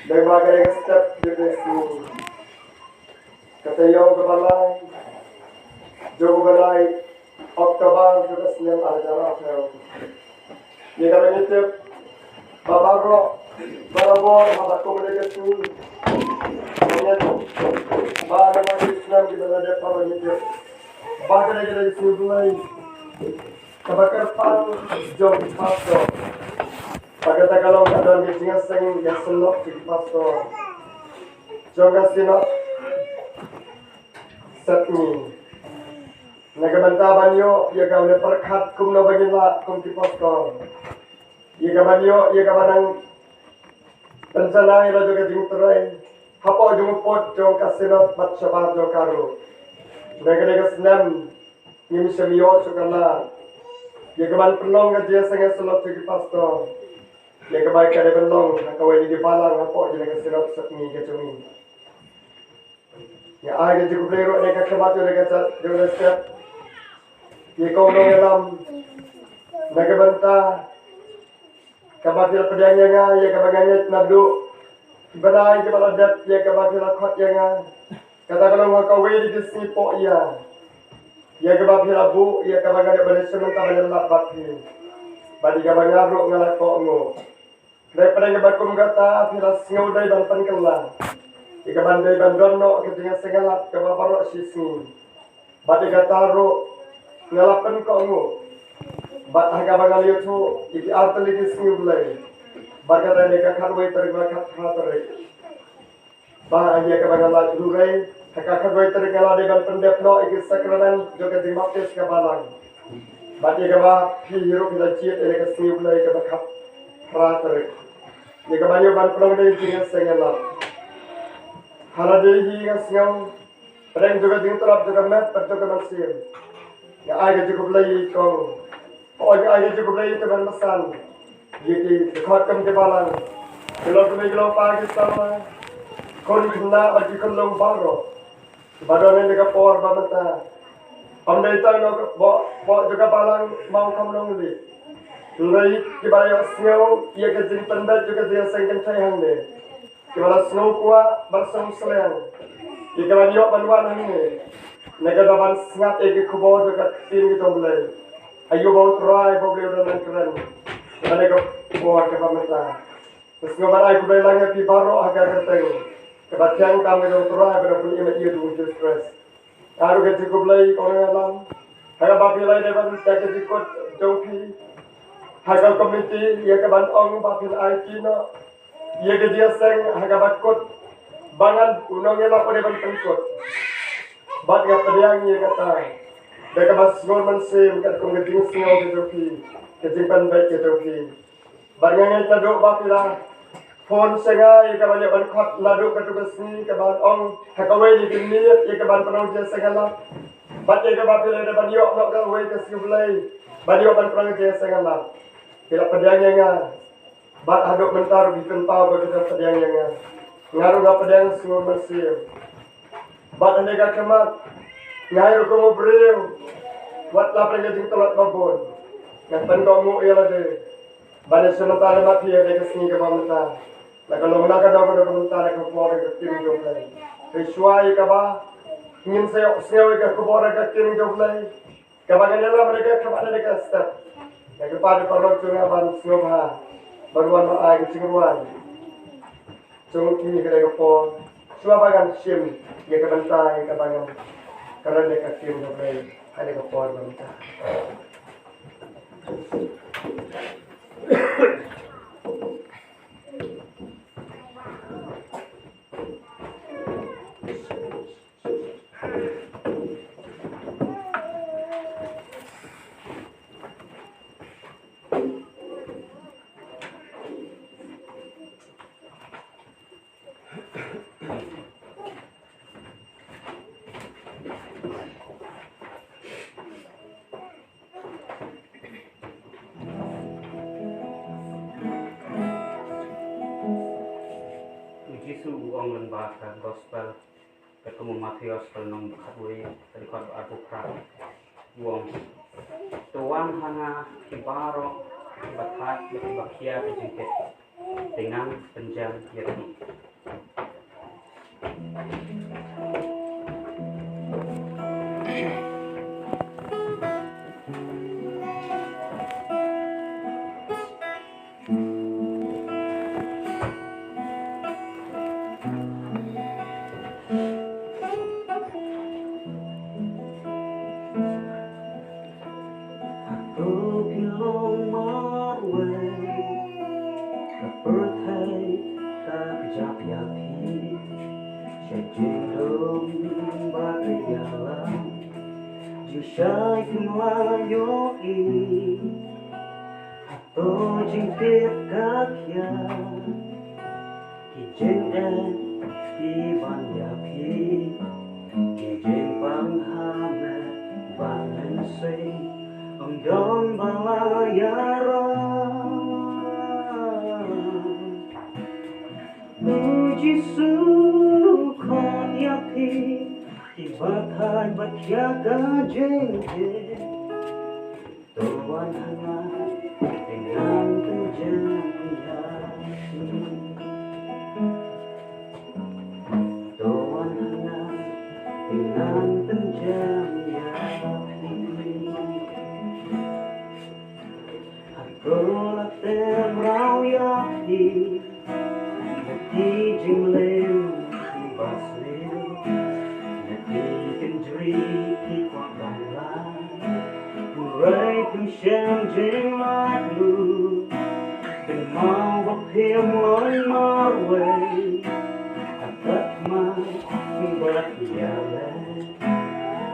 Berbagai step direksi Katayaw kebalay Jogo balay Oktober juga senyum aljara Fel Ia kami nitip Babaro Barabor Habat komunikasi Menyet Bahagia masih Islam Kita ada para nitip Bahagia kita disini Kabakar pan Jom pastor Pagkata kalau kadang bisinga sing yasenok di pastor. Jonga sinok setni. Nagabanta banyo ia kau perkat kum no bagila kum di pastor. Ia kabanyo ia kabanang pencana ila juga jing terai. Hapo jung pot jong kasinot mat shabat jo karu. Nagadegas nem nim semio sukana. Ia kaban penong ngajia sing yasenok di pastor. Yang kebaikan dia belong, kawai di palang apa je nak serap sekni ke cumi. Ya ai dia cukup lero dia kemat dia kata dia step. Ye kau dong dalam nak banta kabatil pedangnya nga ye kabaganya nadu. Benai ke baladat ye kabatil khot yang nga. Kata kalau kawai di sini po ia. Ye kabatil abu ye kabaganya balik sementara dalam bati. Badi kabaganya ro ngalak ko ngo. Daripada ngebakum kata Bila sengau dari ban kelang Ika bandai bandono Ketinggal sengalap Kebaparok sisni Bati kata ro Ngalapan ko ngu Bat haga bangal yutu Iki arta lagi sengi bulai Bat kata neka karwai terima kathatari Bah iya kebangal lagi durai Haka karwai terima di ban pendepno Iki sakramen Joka dimapis kebalang Bat iya kebah Hiru kita ciet Ini kesengi bulai Kebakat Hatari Jika banyak ban pelong dari jingas sengalah. Hala dari jingas ngau. Perang juga jing terap juga met perjuga masih. Ya ayah cukup lagi kau. Oh ya ayah cukup lagi teman pesan. Jadi dekat kem kebalan. Kalau kami pagi sama. Kau kena bagi kelong baru. Badan ini dekat por bamata. Amdai tang no bo juga balang mau kamu nongli. Ngai kibaya snow ia kejing pendat juga dia sengken sayang deh. Kibala snow kuah bersong seleng. Ikaban yo banwan ini. Negara ban sengat egi kubo juga tin gitu mulai. Ayo bau terai bau beli udah keren. Kita nego kubo ke pameta. Terus ngoban ayo beli lagi pi baro agak keteng. Kebatian kami nego terai pada pun imat iya dulu stress. Aru kejing beli orang alam. Harga babi lain depan tak kejing kot jongki. Hagal community ia ke bandong bapil IT no ia ke dia seng haga batkot bangan unong ela pada ban pengkot bat ga pediang ia kata deka bas government sim kat kong geding singo ke joki ke jimpan baik ke joki bangan ita do bapila phone senga ia ke banyak ban khot ladu ke tugas ni ke bandong hakawai di kini ia ke ban penong je sengala bat ia ke bapila de ban yo no ka wei ke sibulai ban yo ban penong je sengala Bila pedangnya nga, bat hadok mentar bikin tau begitu pedangnya nga. Ngaruh nga pedang semua mesir. Bat anega kemat, ngaruh kamu beriu. Wat lapar ngajing telat babon. Ngapan kamu ialah deh. Bada sementara mati ya deka sini ke pameta. Nah kalau menakan dapat komentar ke kuara ke kiri joblay. Kesuai kaba, ingin saya sewa ke kuara ke kiri joblay. Kabangannya mereka kepada deka step. Yang kepada para orang ban semua baruan ai kecingruan. Cung kini kedai kepo. Semua bagan sim ya ke bantai ke bagan. Karena dia kecil sampai ada kepo bantai. Bahasa gospel ketemu Matius penong katwe tadi kau aku prak buang tuan hana kibaro bakat bakia kejengket dengan penjam-jati. Sai kumayoi atau jingkit kakya kijeng di banyapi kijeng panghame bangen sing ongdong balayaran Uji sukon yapi Ibatai bakiaga jengke Tuan hangat dengan penjamian Tuan hangat dengan penjamian Aku latem rau yapi Di jinglim baslim Ki quang đồng lai Rơi từng xem trên mắt lù Từng mau bọc thêm lối mơ quay Tất mai bật nhà lên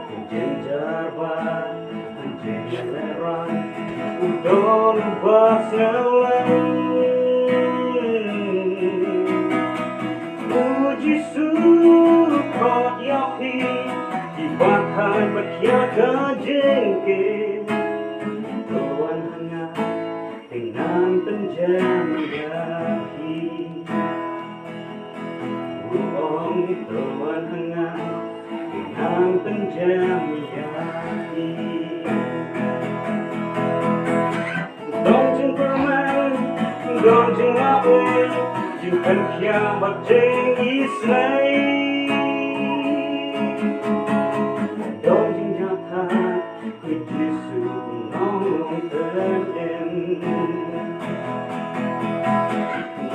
Từng trên jar ba Từng trên lệ rai Udon bas lên Uji sukot yapi Bakai bakiaga jengke Tuan hangat dengan penjamiati Tuan hangat dengan penjamiati Dong jeng permen, dong jeng lawe Jeng kan kiamat jeng Israel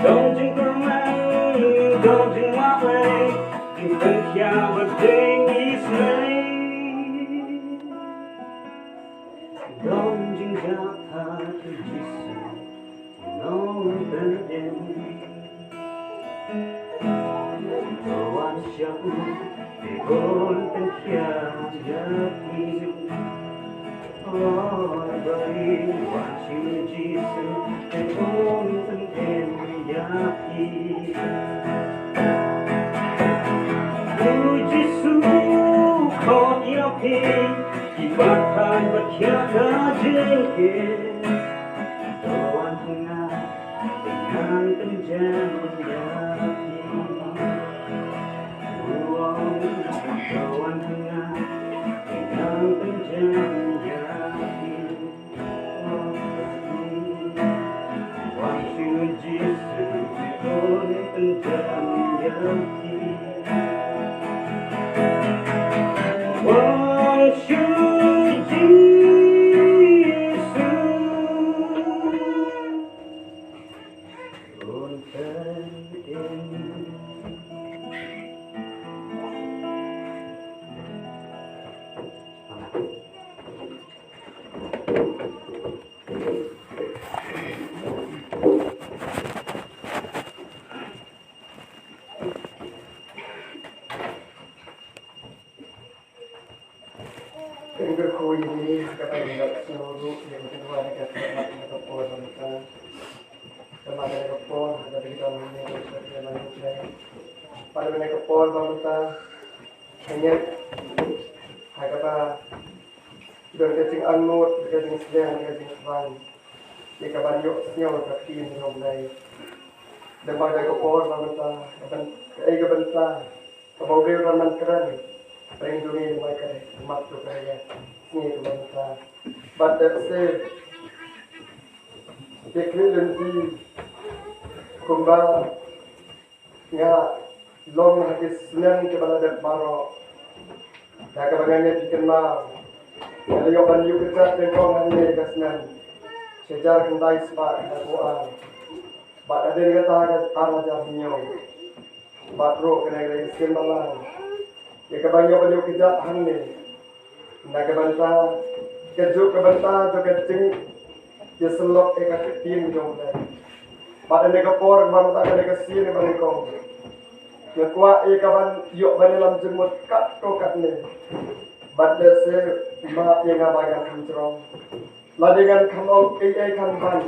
Don't you come out, don't you walk away, you think you're a thing is made. Don't you got hard to listen, no the end. So one shot, the golden care, Oh, baby, what you Jesus, the golden yapi. Uji sukot yapi, ibatai bakiaga jengke. Tuan hangat dengan penjamiati. Tuan hangat dengan penjamiati. Berkuih ini kepada seluruh yang kedua dekat kapal kita. Sama ada kapal, ada kita mengenai sesuatu manusia. Pada mana kapal bangsa hanya kata dan kecing anut, kecing sedang, kecing seban. Jika banyak senyum terkini mulai. Dan pada kapal bangsa, bangsa, kapal dia ramai keren. Paling dunia mereka masuk kerja ni tu bangsa. But that said, the clearance kumba nga long hagis senen ke baladat baro da kabaganya bikin ma kalau ban yu kita tengok ngane kasnan sejar kendai spa doa bad ada kata arah jahnya bad ro kena kena skin balang ya kabaganya ban yu kita hanne na kabanta keju kabanta jo kecing ya selok tim jong le bad ada kapor mamta kena kesin balingkong ya kuat kaban yuk ban dalam jemut kat to kat ne bad se ma yang abagan kantrong la dengan kamong kan ban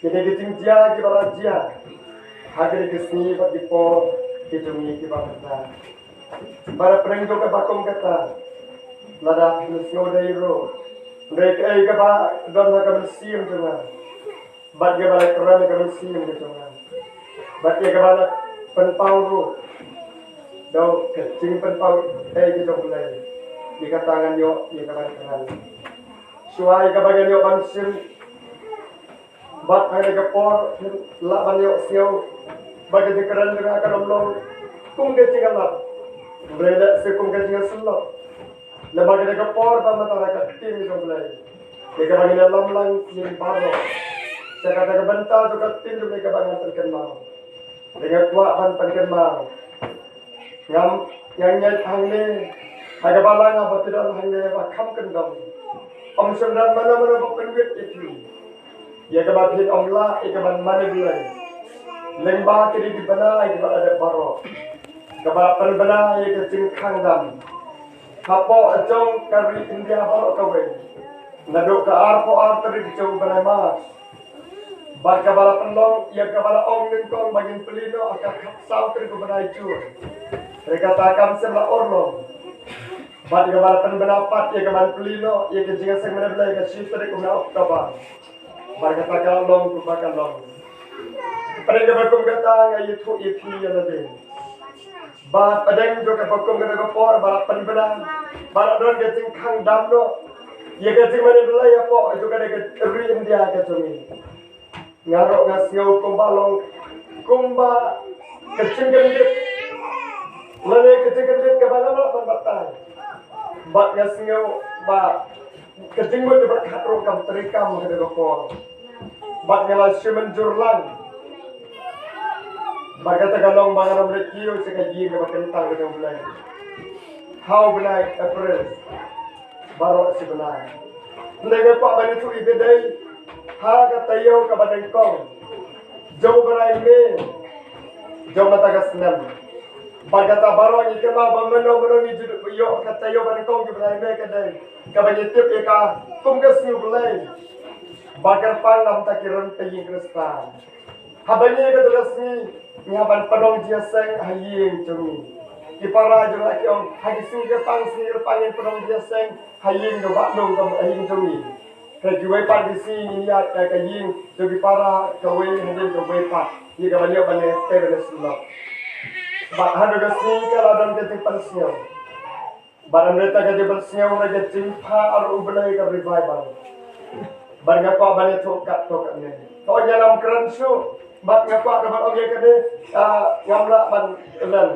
kene giting dia ki bala dia hagre kesni bad dipo kitumi ki bata para prengjo ka bakom kata lada nusno dairo rek ka ba don ka sim jona bad ke bala kran ka sim jona bad ke bala penpau ru do kecing penpau ki jong lai dikatakan yo ya kaban suai kabagan yo bansin bat ada kapor la ban yo sio bagi dikeran dengan akan omlong kum ke cingalap berada se kum ke cingal selok la bagi kapor ba masyarakat tim jong lai dikabagan lam lang lim paro saya kata bentar juga tim jong lai kabangan terkenal dengan kuat ban terkenal ngam yang nyat hangne aga balang apa tidak hangne ba kham kendam om semran mana ba penwit itu ya ke babin omla ke ban mana bulai lemba kiri di bana ke ada baro ke ban bana ke cingkhang dam hapo ajong kari india baro kawe nado ke arpo arteri di jauh bana mas bar ke bala pendong ya ke bala om lingkong bagin pelino akan kapsau kiri ke bana itu mereka takam semla orlong bad ke bala pendapat ya ke ban pelino ya ke jinga seng mana belai ke shifter ke bana oktober bar ke takam long ku bakal long pada ke bakum kata ngai itu EP ya lebih bad padang jo ke bakum ke por bala penbena bala don ke cingkhang dam do ya ke jing mana belai ya po itu ke ri india ke cumi ngarok ngasio kumbalong kumba kecing gendit lele kecing gendit ke bala bala penbatai bak ngasio ba kecing mo berkat ro kam terikam ke ko bak ngala simen jurlang bagata galong bangaram rekio se ka ji ke bakentang ke bulai how bulai april baro si bulai ndege ko bani tu ibedai ha ka tayo ka badengkong jo berai me jo mata kasnam bagata baro ni ke ma bameno ni judu yo ka tayo badengkong jo berai me ka dai ka bani tip e ka kum ka siu bulai bagar panam ta kiran peyi kristan habani ka terasni ni haban padong dia seng haying jumi kipara jo laki om hagi sing ke pang sir pangin padong dia seng haying do ba long ka haying jumi kejuai pandisi ni ya kajing jadi para kawe hadin kawe pa ni ka banyak banyak tebel selok bat hadu gasi kala dan ketik palsio baran mereka ke palsio raja cimpa ar ublai ka revival barga pa banyak tokat ni to jalam keransu bat ngapa dapat oge kade ngamla ban lan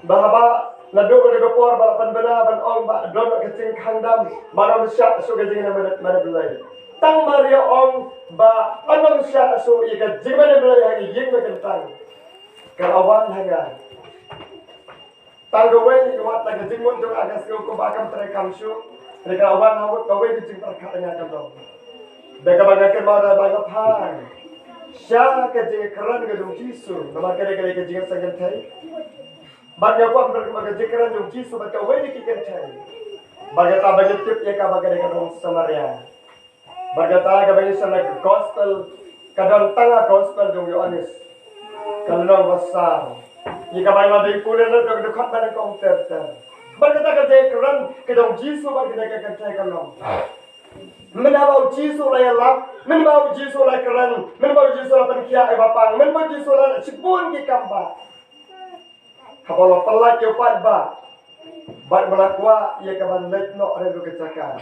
bahaba nadu ke gopor balapan bena ban ong ba don ke cingkhang dam baram syak so ke jing mana belai tang maria ong ba anong sya so ika jimane belai hagi ying me kentang kalawan hanga tanggawe wat ta jing mon jong agas ko bakam terekam syu kalawan hawut kawe jing terkatnya kan dong daga bagakan mara baga phan sya ke jing keran ke dong jisu nama kare ke jing sangan thai bagya ko amber ke keran dong jisu ba kawe ki kan thai bagata bagit tip ya ka bagare ka dong samaria Bagata ka bani sana gospel kadang tanga gospel jong Yohanes kalong besar ika bani mabay pulen na dong dekat bani kong terter bagata ka jay keran kadang jisu bagata ka jay kalong menabau jisu la lap menabau jisu la keran menabau jisu la penkia e bapang menabau jisu la cipun ki kamba kapalo pelat yo pat ba bat balakwa ia ka ban letno rego kecakan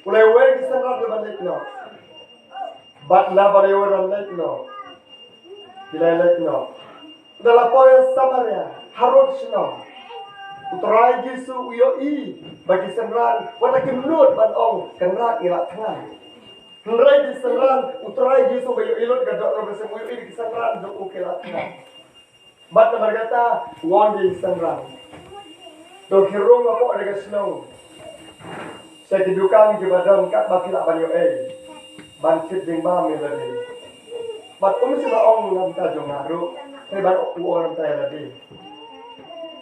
Ulai wer kisan rat ban letno bat la bare wer letno Dilalek no. Dalam poin Samaria, harus no. Uterai Yesu uyoi bagi senran, walakin menurut ban ong kenrak irak tengah. Henrai di senran, uterai Yesu bagi ilot gadok no bersem uyoi di senran jok irak tengah. Bat nama kata wan di senran. Do hirung apa ada kesno. Saya kedukan ke badan kat bakilak banyo bancit ding ba melodi. Bat sila ong nam ta jong haru, saya ban uang nam ta lagi.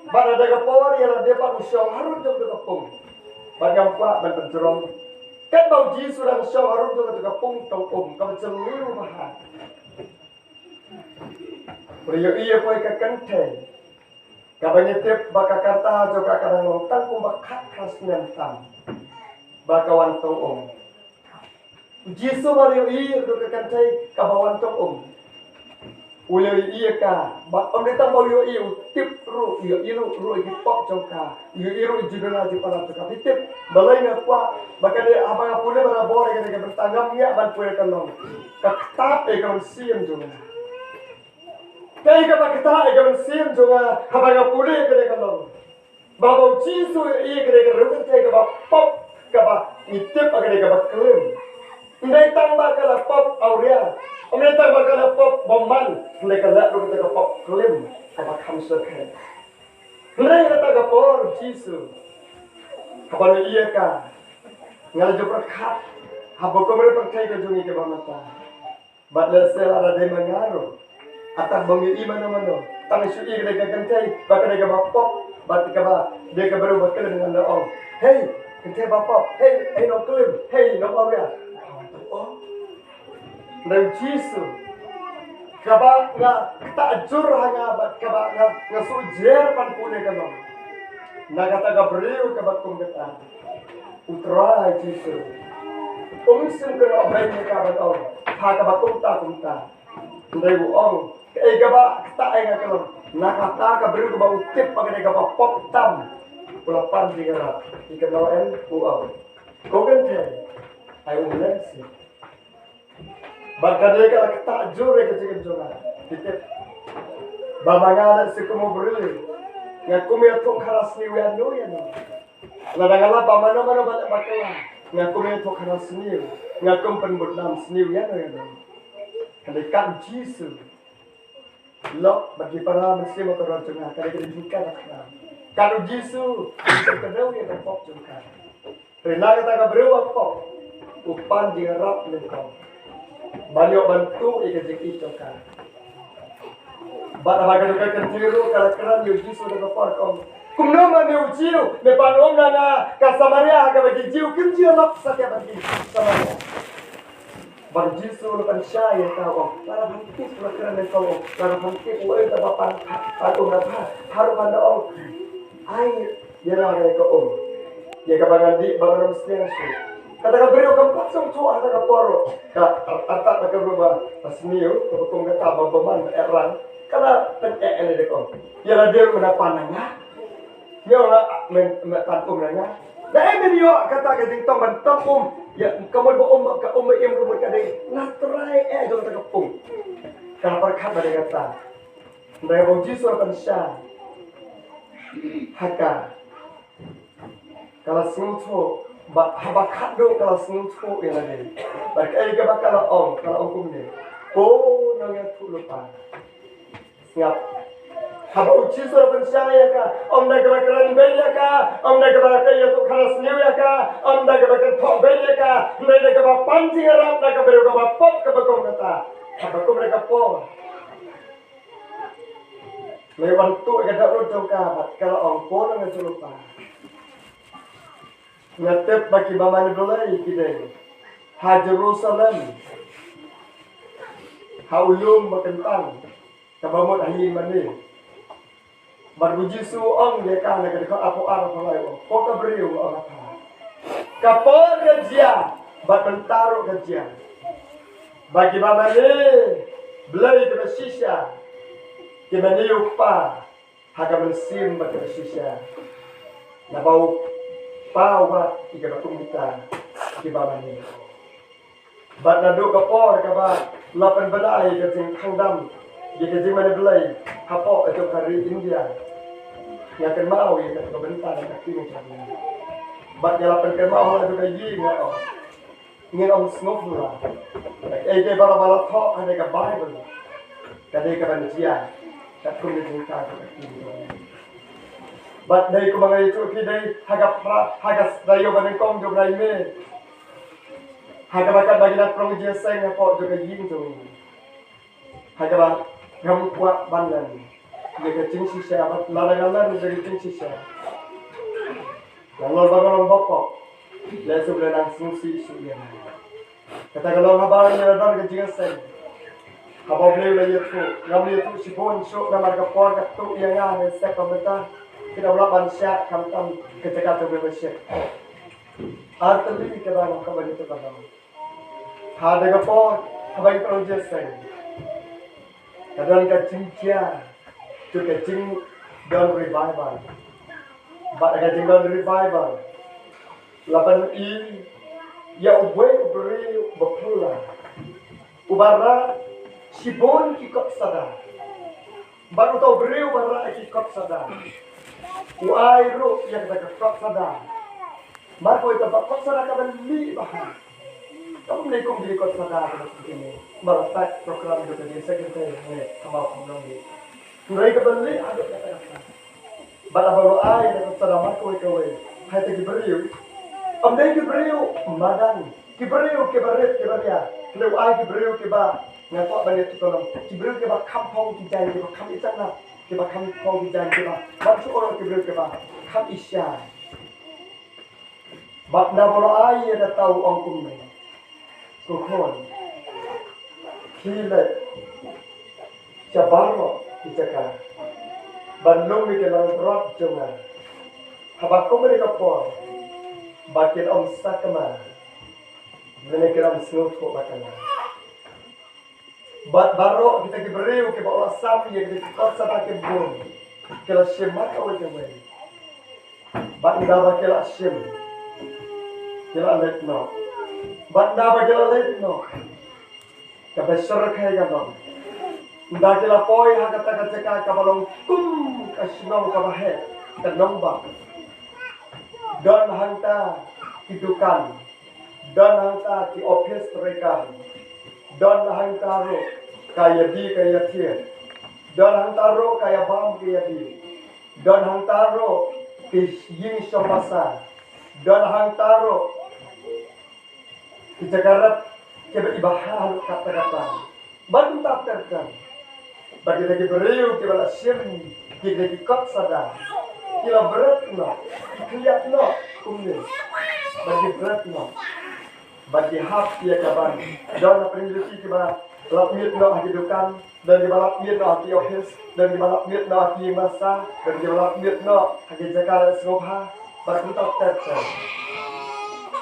Bat ada kapor yang ada pak usyong harus jauh ke kapung. Bat gampak ban pencerong. Kan bau ji surang syong harus jauh ke kapung tong kau celiru mahal. Beriyo iya kau ikat kenteng. Kabanya tip baka kata juga kadang nonton kumbakat khasnya tam. Bakawan tong Jisu mariyo iya ke kenteng kabawan tong Uyo iya ka, bat om detang bau yo iya tip ru iyo iru iki pok joka, iyo iru judulna di pala joka tip balai na kwa baka de abang apune bara bor ke bertanggam ya ban puye kanong kakta kan siem jonga kai ka bakta kan siem jonga abang apune ke kanong babau Jisu iya ke ru ke ba pop ka ba itip agak ke ba klim ndai tang ba kala pop auria Omnya tak bakal pop bomban, mereka lihat lu kita pop klim, apa kamser kan? Mereka kata kapor Jisu, kapal iya ka, ngal jo perkat, habo ko mereka percaya ke jungi ke bamata, badal sel ada deman ngaruh, atak bangi iman mana, tangan sui mereka kentai, bakal mereka pop, bat kaba, dia kebaru bakal dengan doang, hey, kentai bapop, hey no klim, hey no auria, oh. Dan Jisu kaba nga takjur hanga bat kaba nga sujer pan pune kama nagata Gabriel kaba kum kata utra Jisu sim kana bay ni kaba ong ha kaba kumta ndai bu ong kaba ta ay nga kala nakata Gabriel kaba utip pagane kaba pop tam ulapan digara ikanaw en buaw kogente ay ulensi Bakadai kalau kita jure kecil jonga, kita babangan sekumu beri, ngaku metu keras ni wian no ya no. Ladangala bamana mana banyak bakalah, ngaku metu keras ni, ngaku penbudam ni wian no ya no. Kalikan Jisu, lok bagi para muslim atau orang jonga, kali kita juga nak. Kalau Jisu, kita kenal dia kapok jonga. Rena kita kaberu kapok, upan dirap lengkap. Banyak bantu ikut itu kan. Bapa bagai juga kentiru kalau keran Yesus sudah kepar kau. Kumno mana ujiu, mepanom nana kasamaria agak bagi jiu kecil lap sakia bagi Samaria. Bagi Yesus lepas syai kau, lara hantik keran kau, lara hantik uai tapapan, patung apa, harum anda om, air dia nak kau dia kabangan di bangun mesti Kata beri orang pasang tua kata kaporo, kata mereka berubah pasmiu, kebetulan kata babaman erang, karena pengen ini dekor. Ia dia menapananya, dia orang mentantum nanya. Dah ini dia kata keting tong ya kamu bawa im kamu kade, natrai jom terkepung. Karena perkat pada kata, mereka Jisu akan syah, haka, kalau semua bakat do kalau semua yang ada. Bakai juga kalau om ni. Oh, nangya tu lupa. Siap. Haba uci surat percaya ka. Om dah kebakaran belia ka. Om dah kebakaran ya tu keras niu ya ka. Om dah kebakaran tok belia ka. Mereka dah kebak pancing harap. Dah keberu kebak pop kebakong kata. Haba ku mereka pop. Mereka tu kedak rujung ka. Kalau om pun nangya tu lupa. Ngatep bagi bamanya dolai kita. Ha Jerusalem. Ha ulum makentang. Kabamot ahi mani. Baru Jisu ong dia kan dekat apa arah mulai. Kota beriu orang apa. Kapor kerja, bat mentaruh kerja. Bagi bamanya belai ke sisa. Kita ni upah. Haga mensim bat ke sisa. Nabau Pawat ika batung kita di bawah ni. Bat nado kapor kaba lapan belai ke sing kandam Jika jing mana belai, hapok atau kari India. Yang akan mau yang kata bentar dan kaki macam ni. Bat nyalapan kan mau ada kaji nggak oh. Ingin om snow lah. Eke bara thok ada ke Bible. Kada ke manusia. Tak pun cerita kaki. Bat dari kumangai itu kidai hagas dayo banengkong jo brai me. Haga bakat bagi nak prong je seng hapok jo kaji tu. Haga ba gam kuat bandan. Dia kecing sisa apa larang-larang jadi kecing sisa. Lalu bangun bopok, lesu berenang sungsi suya. Kata kalau habarnya ada kecing sen, habau beliau lagi tu, ngambil tu si pun syuk nama kapor katu yang ada set pemerintah kita ulah bansia kamtam ketika tu bersih. Arti kita nak kabar itu kan. Ada kapor, habai projek sen. Kadang kecing cia. To kecing dan revival. But kecing dan revival. Lapan ya beri berpula. Ubara sibon kikot sada. Baru tahu beri ubara kikot sada. Uai ru yang kita kikot sada. Marco itu kikot sada kapan li bahan. Kamu lekong di kikot sada kalau begini. Barat program itu jadi sekretari kamu ngomong di. Turai kebeli ada kata-kata. Bala baru ai dan selama kowe. Hai te gibriu. Amdai gibriu madan. Gibriu ke baret ke baria. Kalau ai gibriu ke ba ngatok balik tu kolom. Gibriu ke ba kampung ki jai ke ba kam itana. Ke ba kampung ki jai ke ba. Bantu orang gibriu ke ba kam isya. Bak na baru ai ada tahu ongkum ni. Kokon. Kile. Cabaro Icaka, Bandung ni kelang berat jangan. Habakum mereka pun, bakin om sakma, mereka om snow tu bakal. Bat baru kita kiberiu ke bawah sapi yang kita kau sata kibun, kelas semak awal kembali. Bat dah bakal sem, kelas letno, bat dah bakal letno, kabesar kaya gambar. Dah kila poi hakat takat cekak kabalong kum kasinong kabahe kanomba don hangta kidukan don hangta ki office rekan don hangta ro kaya di kaya tier don hangta ro kaya bam kaya di don hangta ro ki yin somasa don hangta ro ki cekarat ke ibahal kata-kata bantu tak terkan. Bagi lagi beriu kibala sim, kibala lagi kot sada, kila berat no, kiliat no, kumni, bagi berat no, bagi hap dia kaban, dan peneliti kibala lapmit no hidupan, dan kibala lapmit no hati office, dan kibala lapmit no hati masa, dan kibala lapmit no hati jaga sengobha, bagi tak tercer,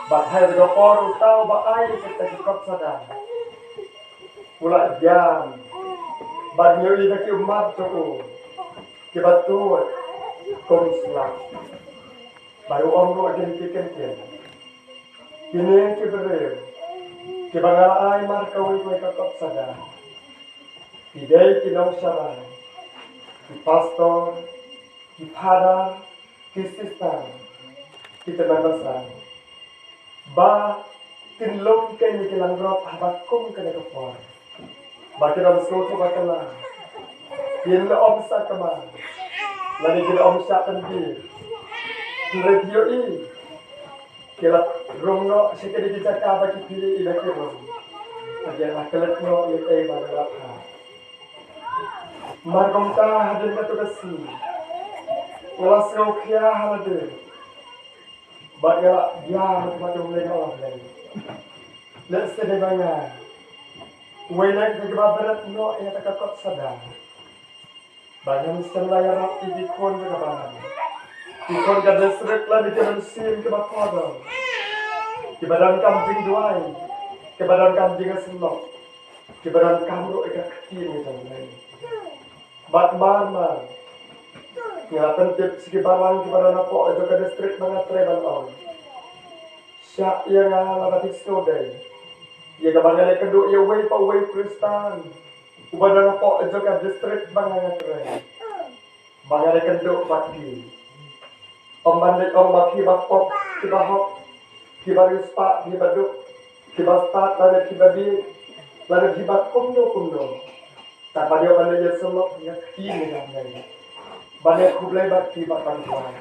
bahaya juga por utau bahaya kita kot sada, pula jam. Bagyo ida ki umat ko ki batuat kong slang baru omro agen ki kenten kini ki bere ki bangalai mar kawi ko kakop sada idai ki nong sarai ki pastor ki phada ki sister ki teman ba tinlong kay ni kilangrot habakum kana kapor Bakin om skoto bakala. Yen le om sakama. Lagi kita om sakan di. Radio i. Kila romno sekali kita ka bagi pilih ida kiro. Aja akalat no yai baralapha. Margom ta hadin ka to kasi. Wala sro kya halade. Bagala ya madum le no le. Let's say banga. Wainak kagaba berat no ya takakot sada. Banyak selaya rap ikon kagabanan. Ikon kada seret lah dikeran sim kebakodo. Kebadan kambing duai. Kebadan kambing selok. Kebadan kamro eka kecil macam ni. Bat marmar. Ngelapan tip segi balang kebadan apa aja kada strik banget treban on. Syak yang ngalabat iskodai. Ia kabangan kedua ia way pa way Kristen. Ubadana po juga distrik bangangan keren. Bangangan kenduk baki. Om bandit om baki bapok kibahok kibarus pak kibaduk kibastat lalu kibabi lalu kibat kumno. Tak pada bandit je selok ya kini namanya. Bandit kublai baki bakan tuan.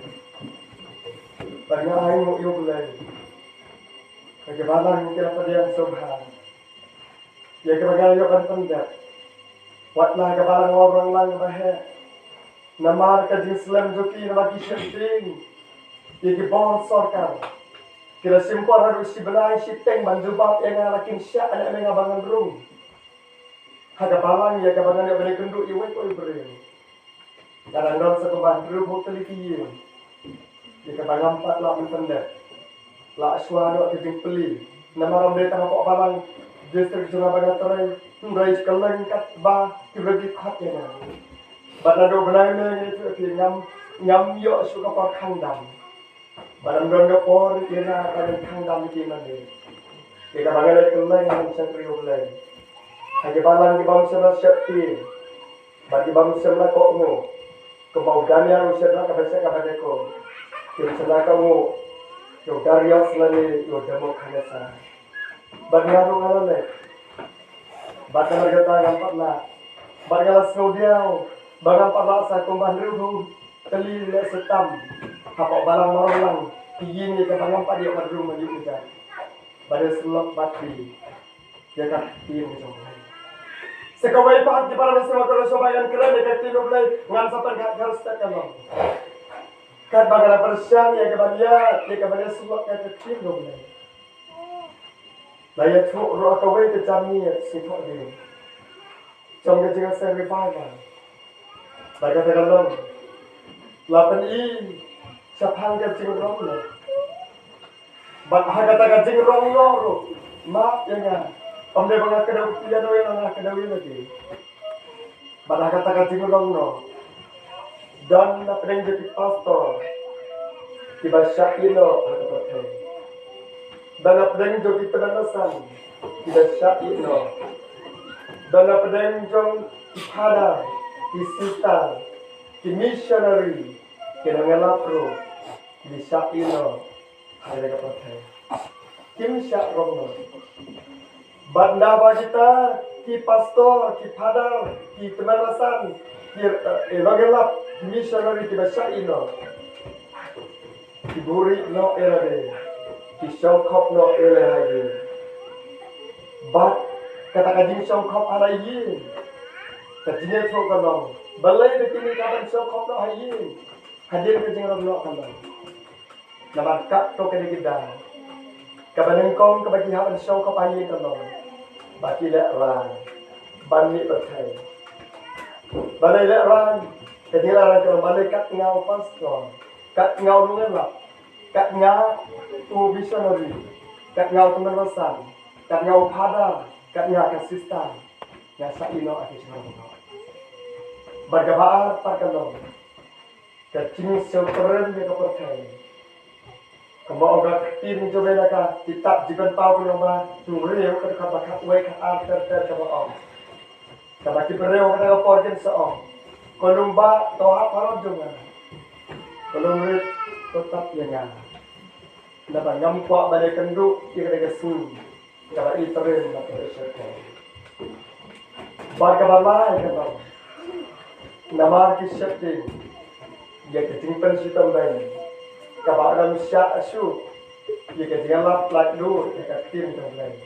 Banyak aing mu yublai. Bagaimana mungkin apa dia subhan. Ya kebagai yokan pendak. Watlah kebalang orang lang bahaya. Namar kajing Islam joki nama kisyating. Iki bor sorkan. Kira simpor harus si belai si teng banjubab yang ngalakin syak anak menga bangan rung. Haga balang ya kebalang yang beri kenduk iwe koi beri. Kadang dong satu bandru hotel iki. Ya kebalang 4 lah pendak. Lah suara kajing peli. Nama orang berita apa balang distrik Sungai Bangaterai. Rais keleng kat ba dibagi kat ya na. Badado benai me itu ngam yo suka par khandam. Badam don do por ina kan khandam ki mande. Ika bangal keleng ngam sentri ulai. Hage balang di bangsa syakti. Bagi bangsa la ko mo. Kemau dania usah ka basa ka badeko. Kita sedaka mo. Yo darias lani yo demo khanasa. Bagnaru ngalale. Baca mereka nampak lah. Baca Saudiau, baca pada saya kumbang ribu, teli le setam, apa barang marolang, ini ke barang pada yang baru maju kita. Pada selok bati, dia kan tim semua. Sekawai pahat di para semua kalau sobayan keren dekat tim mulai ngan sampai harus tekan long. Kan baca persian ya kebanyakan, dia kebanyakan selok ke tim mulai. Laya tu roh kawai ke jami sifat dia. Jom ke jangan saya revival. Laya kata long. Lapan i siapang ke jing rong lo. Bat haga kata jing rong lo. Maaf ya nga. Om dia bangga kedau tiada yang nak kedau lagi. Bat haga kata jing rong lo. Dan nak pedang jadi pastor. Tiba syakilo haga kata. Dana pedang jogi penanasan tidak syaikno. Dana pedang jong ipada, isita, ki missionary, kena ngelapro, di syaikno, ada kepakai. Kim syak romno. Banda bajita, ki pastor, ki padar, ki penanasan, ki evangelap, ki missionary tidak syaikno. Ki buri no erade. Kisau kop no ele lagi. Bat kata kajing kisau kop harayi. Kajingnya tu kalau balai begini kapan kisau kop no harayi. Hadir kajing orang no kalau. Nama kak to kena kita. Kapan engkau kebagi hapan kisau kop harayi kalau. Baki lekran, bani berkai. Balai lekran, kajing lekran kalau balai kat ngau pastor, kat ngau mengelap. Kat ngau tu visionary, kat ngau tu menesan, kat ngau pada, kat ngau konsisten, yang saino akan sekarang. Bergabar perkenalan, kat jenis seukuran dia kepercayaan. Kemau agak tim coba nak kitab jiban tahu nama turil kat kapak way kat alter kemau. Kapak kipereu kat kapor jen seong. Kolumba toha parot juga. Kolumrit tetap yang dapat ngampak badai kenduk ia kena kesu dapat iterin dapat syaitan baga balai kan nama kisyatin ia ketingpan sitam bayi kabak dalam syak asu ia ketinggalan plat dur ia ketim tam bayi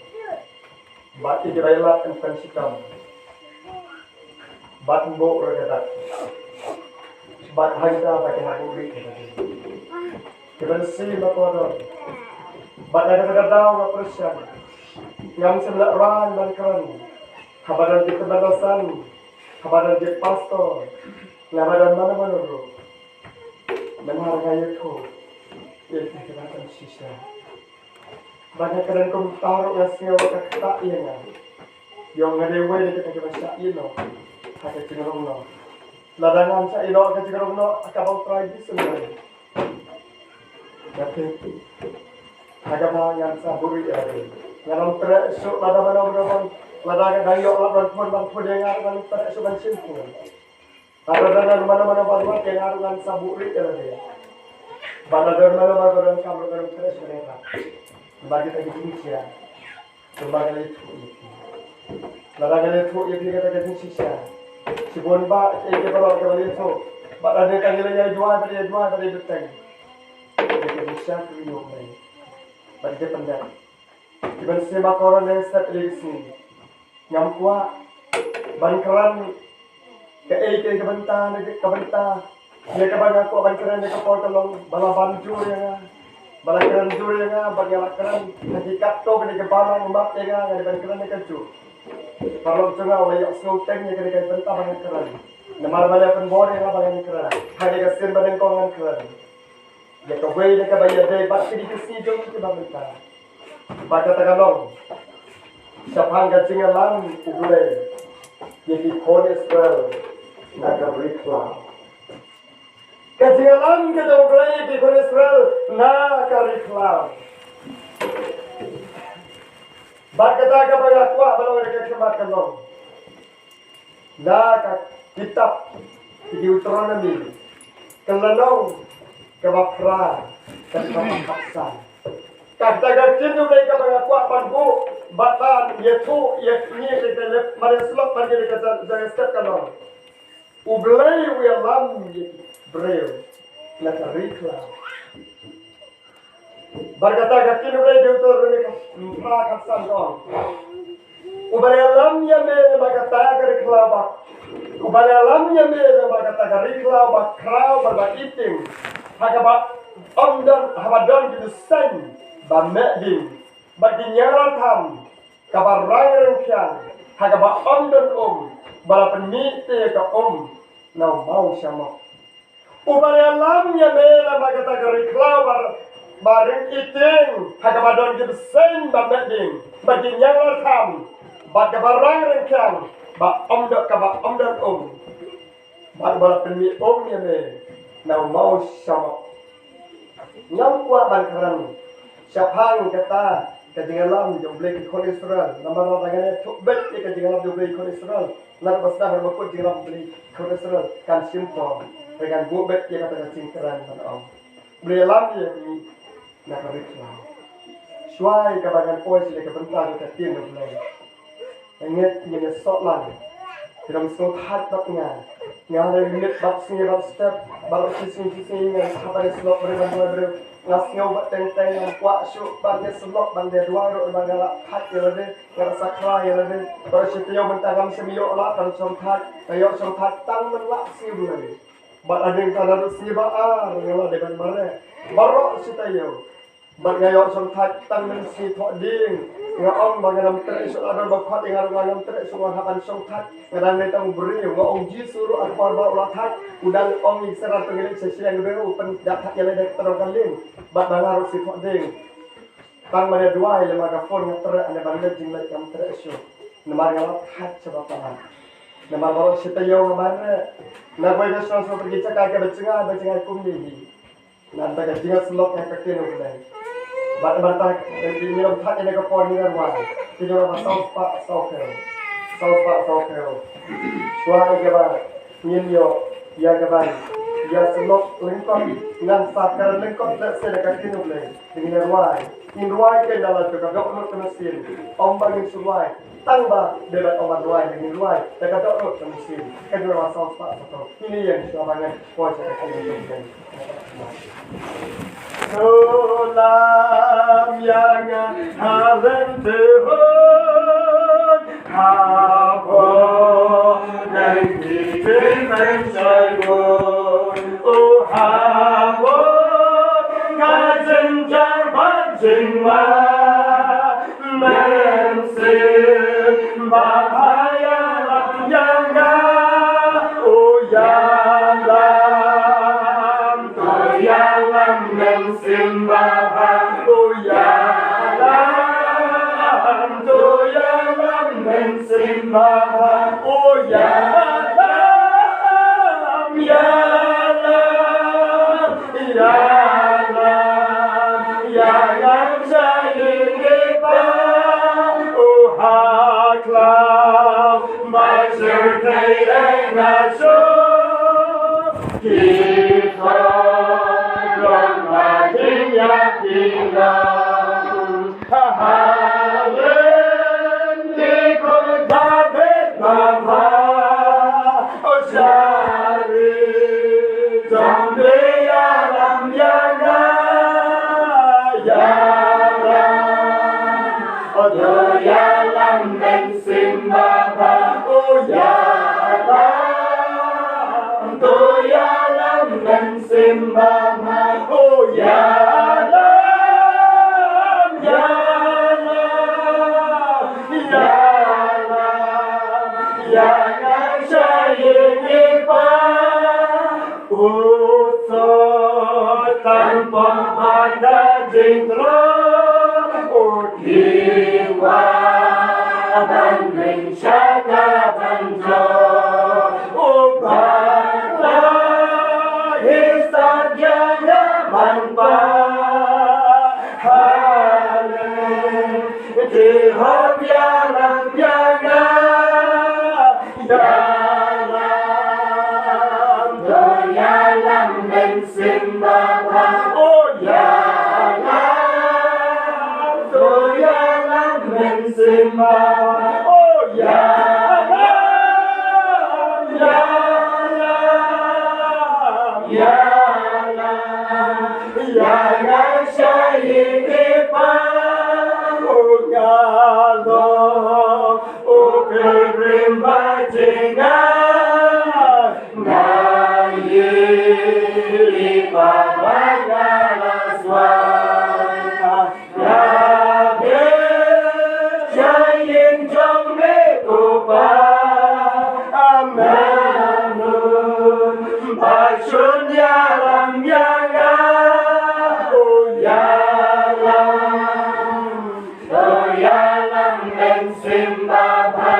bat ikrailat kan sitam bat mbok redadak bat hangta pakai hanguri Kebersih makodon. Badan kadang ngap persian. Yang sebelah ran dan keran. Kabaran di kebalasan. Kabaran di pastor. Kabaran mana-mana bro. Menghargai itu. Itu kelihatan sisa. Banyak kadang kau taruh yang sewa tak iya. Yang ngadewe di kita bahasa ino. Kata cenderung no. Ladangan sa ino kata cenderung no. Akabau tragis sebenarnya. Tapi agak yang saburi ada. Yang teresuk pada mana-mana Ladang dayok lawan pun yang arugan pada suban simpul. Ada dengan mana-mana baruan yang arugan saburi dia. Pada mana baruan kamu dengan terus mereka. Bagi tadi Indonesia. Kembali itu. Ladang itu yang kita kata Indonesia. Sibun ba ke baru kembali itu. Pada dia kan dia jual betul. Indonesia tu mai. Pada pendek. Iban sema koran yang start lagi ngam kuat bankeran ke kebentar dia ke bang aku bankeran dia ke portalong bala banjur yang bala keran jur yang bagi keran hakikat to ke barang mbak yang dari bankeran dia keju kalau cuma oleh snow tank yang ke bentar bang keran namar bala penbor yang bang keran hari ke sen badan kongan keran dia ke way dia ke bayar day bat di sini jom ke bang bentar pada tagalong Sapang kacing alam ubulay, jadi kolesterol nak beriklan. Kacing alam kita ubulay jadi kolesterol nak beriklan. Berkata kepada aku baru mereka sembahkan long. Nak kitab di Deuteronomy, kelenong, kebapra, dan kebapaksan. Kata kacing ubulay kepada aku panbu. Batan yetu ni kita mari slot mari kita jangan step kalau ublay we lam breu na tarikla berkata kakin ublay Deuteronomy ka kasan dong ublay lam ya me berkata karikla ba ublay lam ya me berkata karikla ba krau ba iting hagaba ondan habadon gitu sen ba medin Bagi tham kabar rangkian hagaba dan bala penite ka na mau sama ubaya lamnya mela magata gariklau bareng iting hagaba don gibsen bameding bagi tham bagabar rangkian ba dan bala penite ya me na mau sama nyamwa bangkaran siapang kata kajigalam jomblek kolesterol nama rangannya cobek ke kajigalam jomblek kolesterol nak pasal berbukut jigalam beli kolesterol kan simpel dengan bubet yang kata cingkeran dan beli lam ya ni nak beriklan suai kebangan pois le kebentar ke tin boleh ingat ni sotlan dalam sohat batnya ada minit bat step baru sisi yang apa slot berbanding ngasih obat tentang yang kuat syuk bangga selok bangga dua ro bangga hat ya lade yang sakra ya lade kalau setiap mentagam semio lah kan somthat ayo somthat tang menlak si bulan bat ada yang kana si baar ngala dengan mare barok sitayo bat ngayo somthat tang men si thok ding ngaong bangga nam tre isu adon bakhat ingar ngam tre suwan hakan somthat ngadang netang beri ngaong ji suruh akbar ba ulathat udang ong isra pengilik sesiang deu pen dapat ya lade terokalin bat bangar si thok ding tang mana dua ile maga phone ngatre ane bangga jinglat kam tre isu namar ngala hat sebab nama baru sitayo ngamare na boy beso so pergi cakap ke becenga kumni nanti ke jinga slok yang kecil udah bat di minum tak ini ke pon ni kan wah tidur apa sau kero suara ke ba nyinyo ya ke ba ya slok lengkap ngan sakar lengkap tak se dekat kini udah dengan wah in ruai ke dalam tu kagak nak mesin ombak yang suai tangba debat ombak ruai dengan ruai dekat dok mesin kedua masal satu ini yang suabangan kuasa kini udah Solam yang haren Tuhan Apa yang diberikan sayun Oh apa ngajenjar bajingma Mensin bahaya lapyanga Oh Simbaba uyalam doyalam men simbaba uyalam yalam sayingiba uhakla ngaso kita mati yakinam halen di kota Betmama Osari jambe alam yana yalam dan simbaba yalam dan simbaba yalam syai'ipa usut tanpa ada jingro Diwa dan mensyaka banjo Ubala hisat jana manpa Halim Jihad yalam jana Yalam dan simbaba Simbaba, oh yalam syai'ipa ngalo pilgrim bajingan ngayi lipa bagala swara Jayin jombe kupa amanun Basun yalam yaga yalam dan simbaba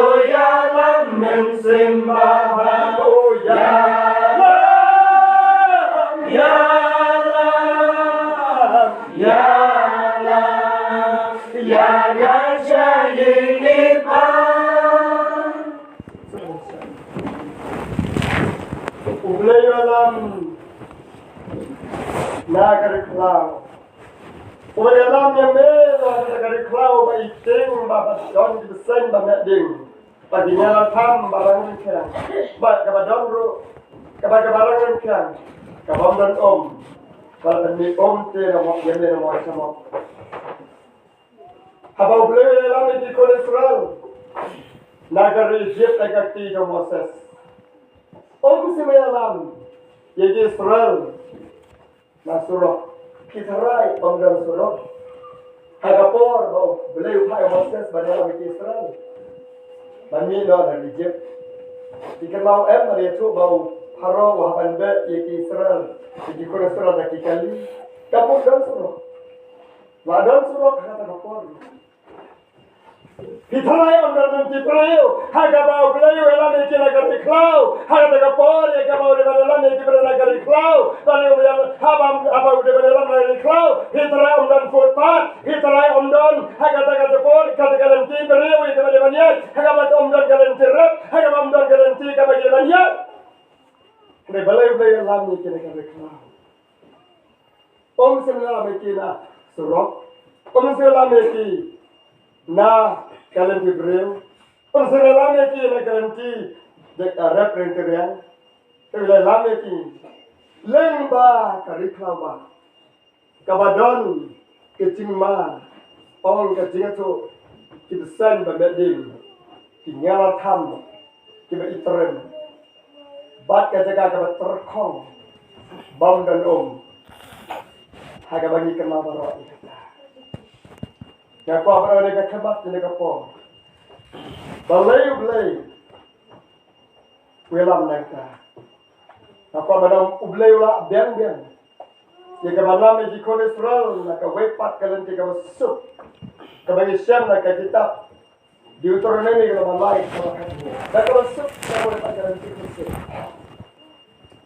yalam dan simbaba yalam syai'ipa Ulay alam nagariklau Ulay alam yang mela nagariklau baiting babat don dibesen bamet ding Padinya tham barang ikan Bat kabadon ru kabarang ikan Kabam dan Kalau ni te namok yang ni namok sama Habau boleh alam di kolesterol Nagar Egypt agak tiga Moses si alam Jadi Israel Nasurah Kita rai dan surah Hagapor bau boleh upaya Moses pada alam di Israel Bani dari Egypt Jika mau dari itu bau Haro wahaban be yaki Israel Jadi kolesterol dah kikali Kapur dan surah Wadan surah kata kapur Hitarai amdan nanti perayu, haga bau perayu elam iki negara klau, haga tega por ya bau de elam iki negara klau, bali habam abau de elam negara klau, hitarai amdan footpath, hitarai amdan haga tega por kata garanti perayu itu de banyak, haga bat amdan garanti rap, haga amdan garanti kaba de banyak. Ne balai elam iki negara klau. Semula iki na surok, semula iki na kalian Hebreu, penselamnya ki na garanti dek Arab renterian, penselamnya ki lengba kariklaba, kabadon kecingma, orang kecing itu kibesan berding, kinyala tham, kibe iterem, bat kajaga kabat terkong, bam dan haga bagi kenal barok. Yang kau apa mereka kebat di negara pun, belai, welam mereka. Apa mana ublay ulah biang. Jika mana meji kolesterol, nak wepat kalian jika masuk, kebagi siam nak kitab, Deuteronomy kalau malai sama kan. Nak masuk, tak boleh pakai kitab.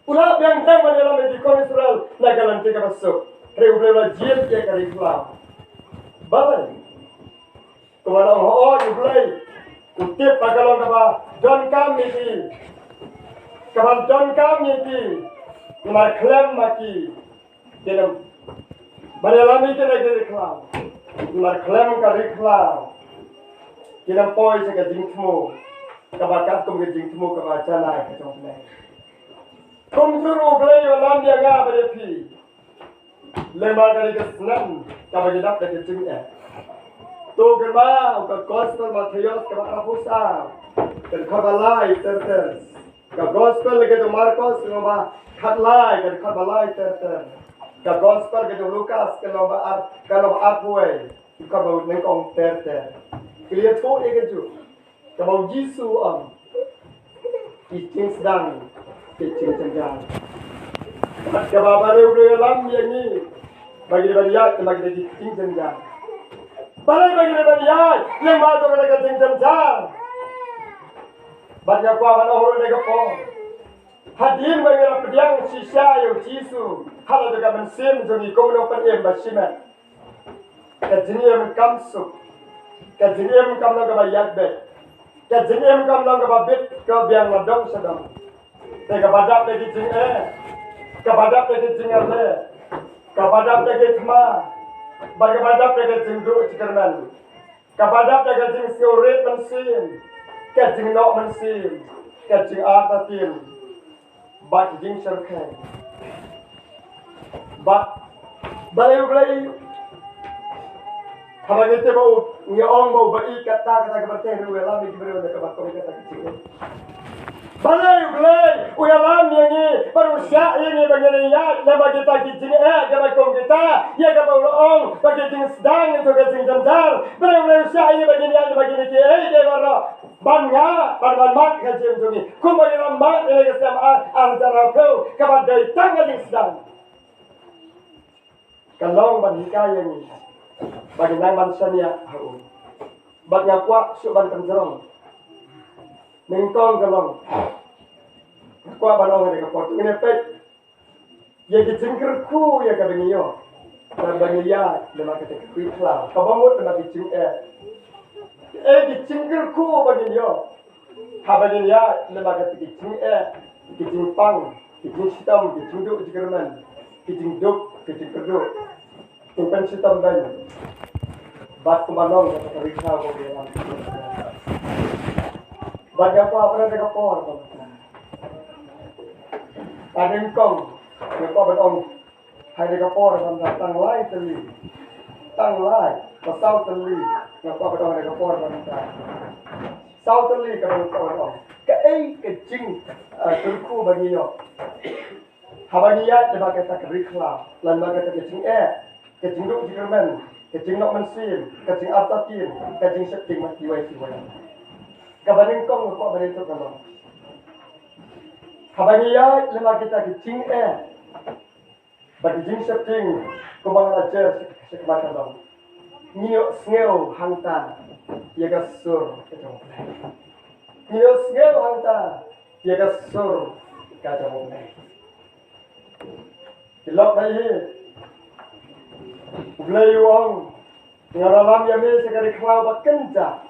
Ulah biang mana meji kolesterol, nak kalian jika masuk, ublay ulah jiat dia kari kelam. Balai. Kemana orang ublay Utip pagalong kaba John Kam niki. Kaban John Kam niki. Mar klem maki. Kenam Barilami kena kiri klam. Mar klem kari klam. Kenam poi sega jingtmu. Kabakat kum ke jingtmu kaba canai ke jongplay. Kum suru play walam dia nga berepi. Lembar kari ke senam kaba jedap ke jing tu kerma ke gospel Matius ke Rapusa. Ke kabalai terter. Ke gospel ke Markus ke lomba khatlai ke kabalai terter. Ke gospel ke Lukas ke lomba arpuai. Ke bau nengkong terter. Kelia tu ke ju. Ke bau Yesu Icing sedang Icing cengang. Ke baba dia udah lam yang ni. Bagi dia bagi dia icing cengang. Balai bagi dia yang baru kena icing cengang. Banyak kuah banyak orang dia kepong. Hadir bagi dia pediang sisa yang Yesu. Kalau juga mensim jadi komunikasi yang bersimat. Kejenis kamsuk. Kejenis kamlang kebayat bet. Kejenis kamlang kebabit kebiang ladong sedang. Kepadap lagi jing kepadap lagi jing kepadap lagi kema. Bagaimana lagi jing duk cikerman. Kepadap lagi jing siurit mensim. Kejing nok mensim. Kejing atatin. Bak jing serkai. Balayu. Kalau kita bau ngiong bau bai kata keberteh dulu lah bagi beri untuk kebak kata kecil. Balai, uyalam yang ni berusia ini bagi dia, yang bagi kita kecil bagi kong kita, yang kebau long bagi jing sedang itu kecil jantar. Balai usia ini bagi dia, bagi dia, dia baru bangga, ban mat kecil jungi. Kumai lambat ini kesem antara kau kepada tangga jing sedang. Kalau bagi kaya ni. Bagi nang sania haun. Bagi kuat suban penjerong. Nengkong kelong. Kuat banong ada kapot. Ini pet. Ya dijengkerku ya kadangio. Dan bagi ya lema kata kuitlah. Kabamut lema dijeng dijengkerku bagi dia. Habagi ya lema kata dijeng pang, dijeng sitam, dijeng duk jikerman. Dijeng duk, dijeng keduk. Tumpen sitam ban. Bat kumanong kata kerikau ko dia. Bagi apa nak kapor ko. Padengkong, ko batong hai kapor kan tang lai teli. Tang lai, pasau teli. Ko batong kapor kan ta. Sau teli kan ko. Ke kecing turku bagi yo. Habaniat dia kata kerikau, lan kata kecing kecing duk jikerman, kecing nok mensin, kecing atatin, kecing setting mati wai siwai. Kabaning kong ko bani tu kalau. Habaniya lema kita kecing bagi jing setting kumang ajar sekematan dong. Nio sneo hangta, ia gasur kecong. Nio sneo hangta, ia gasur kacang. Kilap bayi. Ulai wong ngaralam ya me sekali klau bakenja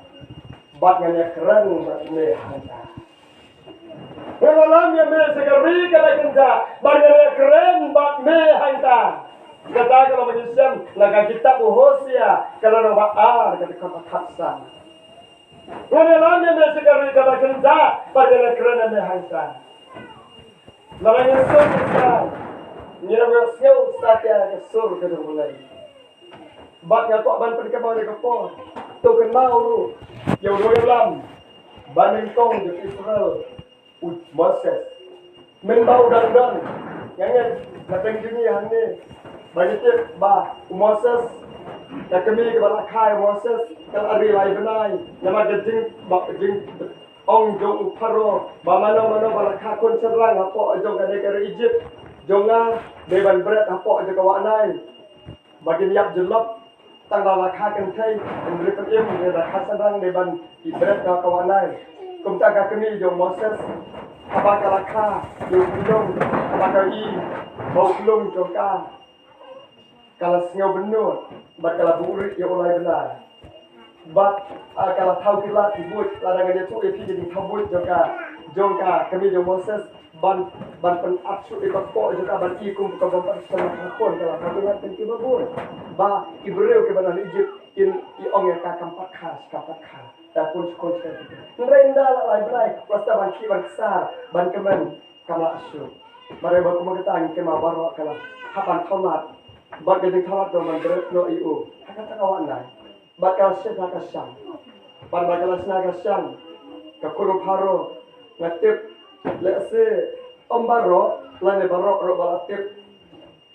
bat nganya keren me hanta ngaralam ya me sekali kada kenja bat nganya keren bat me hanta kata kalau mengisam laga kitab Hosea kalau nama kata kata khasa ngaralam ya me sekali kada kenja bat nganya keren me hanta laga ngesur kisah ngira ngeu satya kesur kada mulai. Bat ngakok ban perkebau de kapor. Tu kenal ru. Yang royal lam. Ban engkong de Israel. Moses. Membau dan. Yang datang juni hane. Bagi tip ba Moses. Ya kami ke balakai Moses kal ari lai benai. Nama jing jing ong jong paro. Ba mano balaka kun serang apo jong kare Egypt. Jonga dewan berat apo aja kawanai. Bagi niap jelap tanggal lakha kan thai beri penim de rakha sadang dewan berat kawanai. Kumta ka kami jong Moses apa kalakha yung bilong apa i bau belum jongka. Kalau sengau benur bat kala buri ya ulai benar. Bat kalau tahu kita tibut larangan dia tu epi jadi tabut jongka kami jong Moses ban pen absu ikut juga ban ikum ke ban setengah tahun kalau kami ingat penting babun ba Ibreu ke banan Egypt i ong ya kampat khas dan pun sekolah itu renda lai belai wasta ban ki ban besar ban kemen kama asu mari ba kuma kita angin kema baro kala hapan thomat ban gedeng thomat do man no iu kata kawan nai bakal senaga sang bakal senaga sang kakuru paro ngatip lese ombaro lane barok ro balatip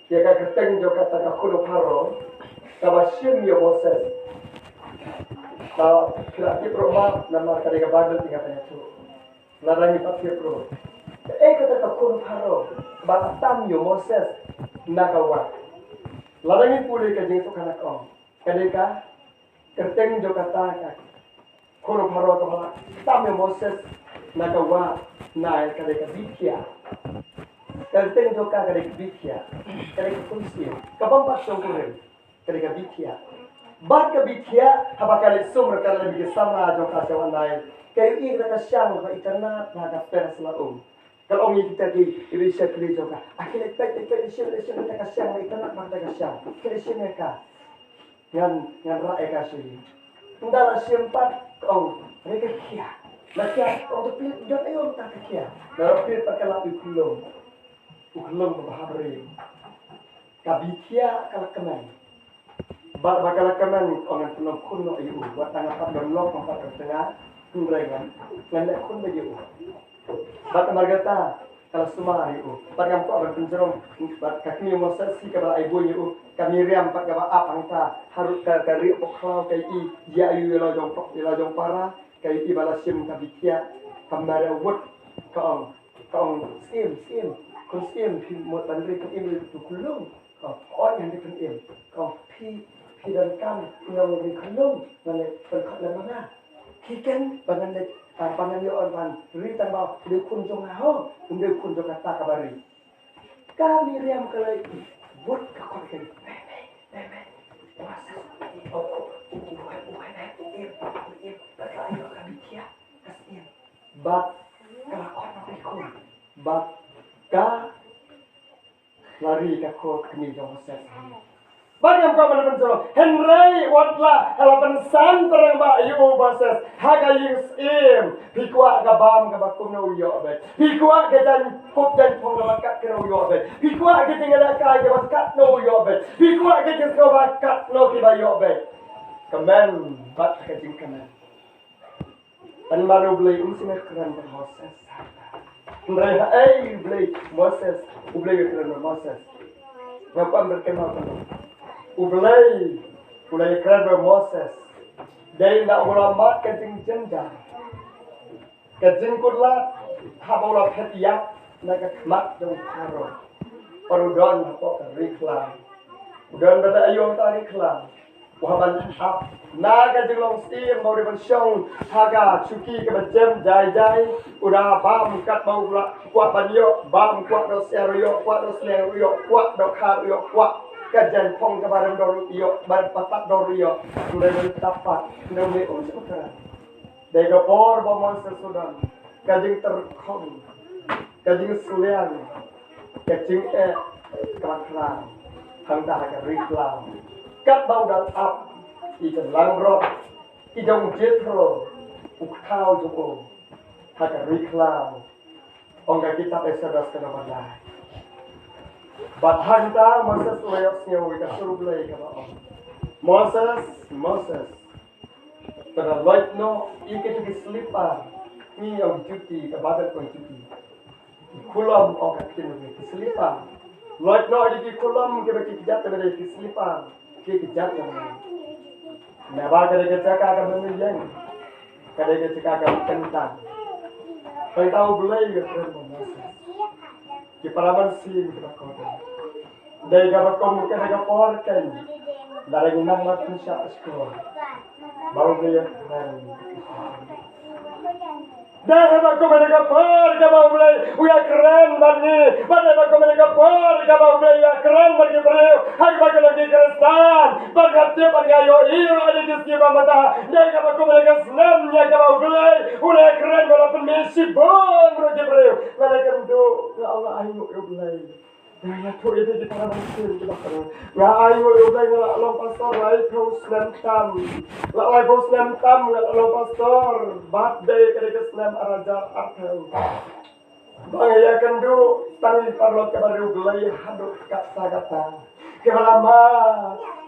ya ka keteng jo kata kakuru paro kabasim yo Moses kreatif Roma nama kadang Bible tinggal tanya tu larangi pakai pro kata kakuru paro batam yo Moses nakawa larangi pulih kajeng tu kana kong kadeka kerteng jo kata kono paro kepala tam Moses nagawa na kadeka bikia kerteng jo kadeka bikia kadeka kunsi kapampat songkuren kadeka bikia bad ka bikia habakali sumr kala lebih sama jo kasawan lain kayu i kata syang ka internet naga perselaum kalau orang kita di Indonesia kali juga akhirnya pek lesion kita syang internet maka syang kali mereka yang rakyat kasih. Ndala sempat kau mereka kia. Mereka untuk pilih jod ayo tak kia. Lalu pilih pakai lapi kulung berbahari. Kabi kia kalau kemen. Bakal kemen orang penuh kuno iu. Buat tanggapan berlok empat ke tengah. Kumbrengan. Ngelak kun baju. Bat margata kalau semua iu. Bat kamu kau berpencerong. Bat kaki Moses si kepada ibu iu. Kami riam pat gaba apangta harus kari poklau kai i ya yu lo jong para kai i balasim kabikia kamara wot kaong sim kon sim pi mot bandri kan im tu kulung yang di kan im kaong pi dan kam ngau di kulung mane perkat la mana kiken bangan de pangan yo on ri tan ba de kun jong ha de kun jong kata kabari kami riam kalai wot ka ko kai Bat kelakon mereka, bat ka lari kakok kami jauh Moses. Bat yang kau menemukan jauh Henry watla halapan san terang ba yu Moses haga yus pikwa gabam gabakum na uyo bet pikwa gajan kop dan pong gabakat kena uyo bet pikwa gajan kai gabakat no uyo bet pikwa gajan gabakat no kibayo bet kemen bat kajing kemen an baru beli usin keren Moses mereka beli Moses beli keren Moses ngapa berkemah Ulay keren Moses dari nak ulamat kajing jenjang kajing kudlat habola phetiak naga mat dong karo parudon hapo riklam udon bada ayong tariklam wahaban ap naga jinglong stir mau diban syong haga cuki ke bejem jai udah bam kat mau kuat banyo bam kuat do serio kuat do serio kuat do kario kuat kajan pong ke barang dorio barang patak dorio sudah dapat sudah boleh usukran dega por bomon sesudan kajing terkong kajing sulian kajing kelakran hangda haga riklam kat bau dan ap ikan langrok idong jetro ukhau joko haga riklam ongga kita pesadas kena badai bat hanta Moses layok snyo wika suruh belai kama Moses pada light no ike tu selipan ni yang cuti ke badan kau cuti kulam ongga kini selipan light no di kulam ke bagi kejat dari selipan ke kejat nah bagai kejaka akan menjeng kadang kejaka akan kentang kau tahu belai ke Moses di palaman sim kita kau dari gabakom ke dari porkan dari nang matun sya sekolah baru dia dan Dah aku menegapur kabau mulai uya keren bani. Pada aku menegapur kabau mulai uya keren bagi beliau. Hak bagi lagi Kristen. Berkati bergayo iyo ada di sini mata. Dah aku menegasnam ya kabau mulai uya keren walaupun misi bon bagi beliau. Malaikat itu ya Allah ayo mulai. Nah, tu itu di tangan mesin kita kan. Ya ayo mulai ngelak pastor lai kau Islam tam. Lai kau Islam tam ngelak pastor. Birthday ketika Islam araja arthau. Bang ya kendu tangi parlot kebaru gelai haduk kata-kata. Kebalama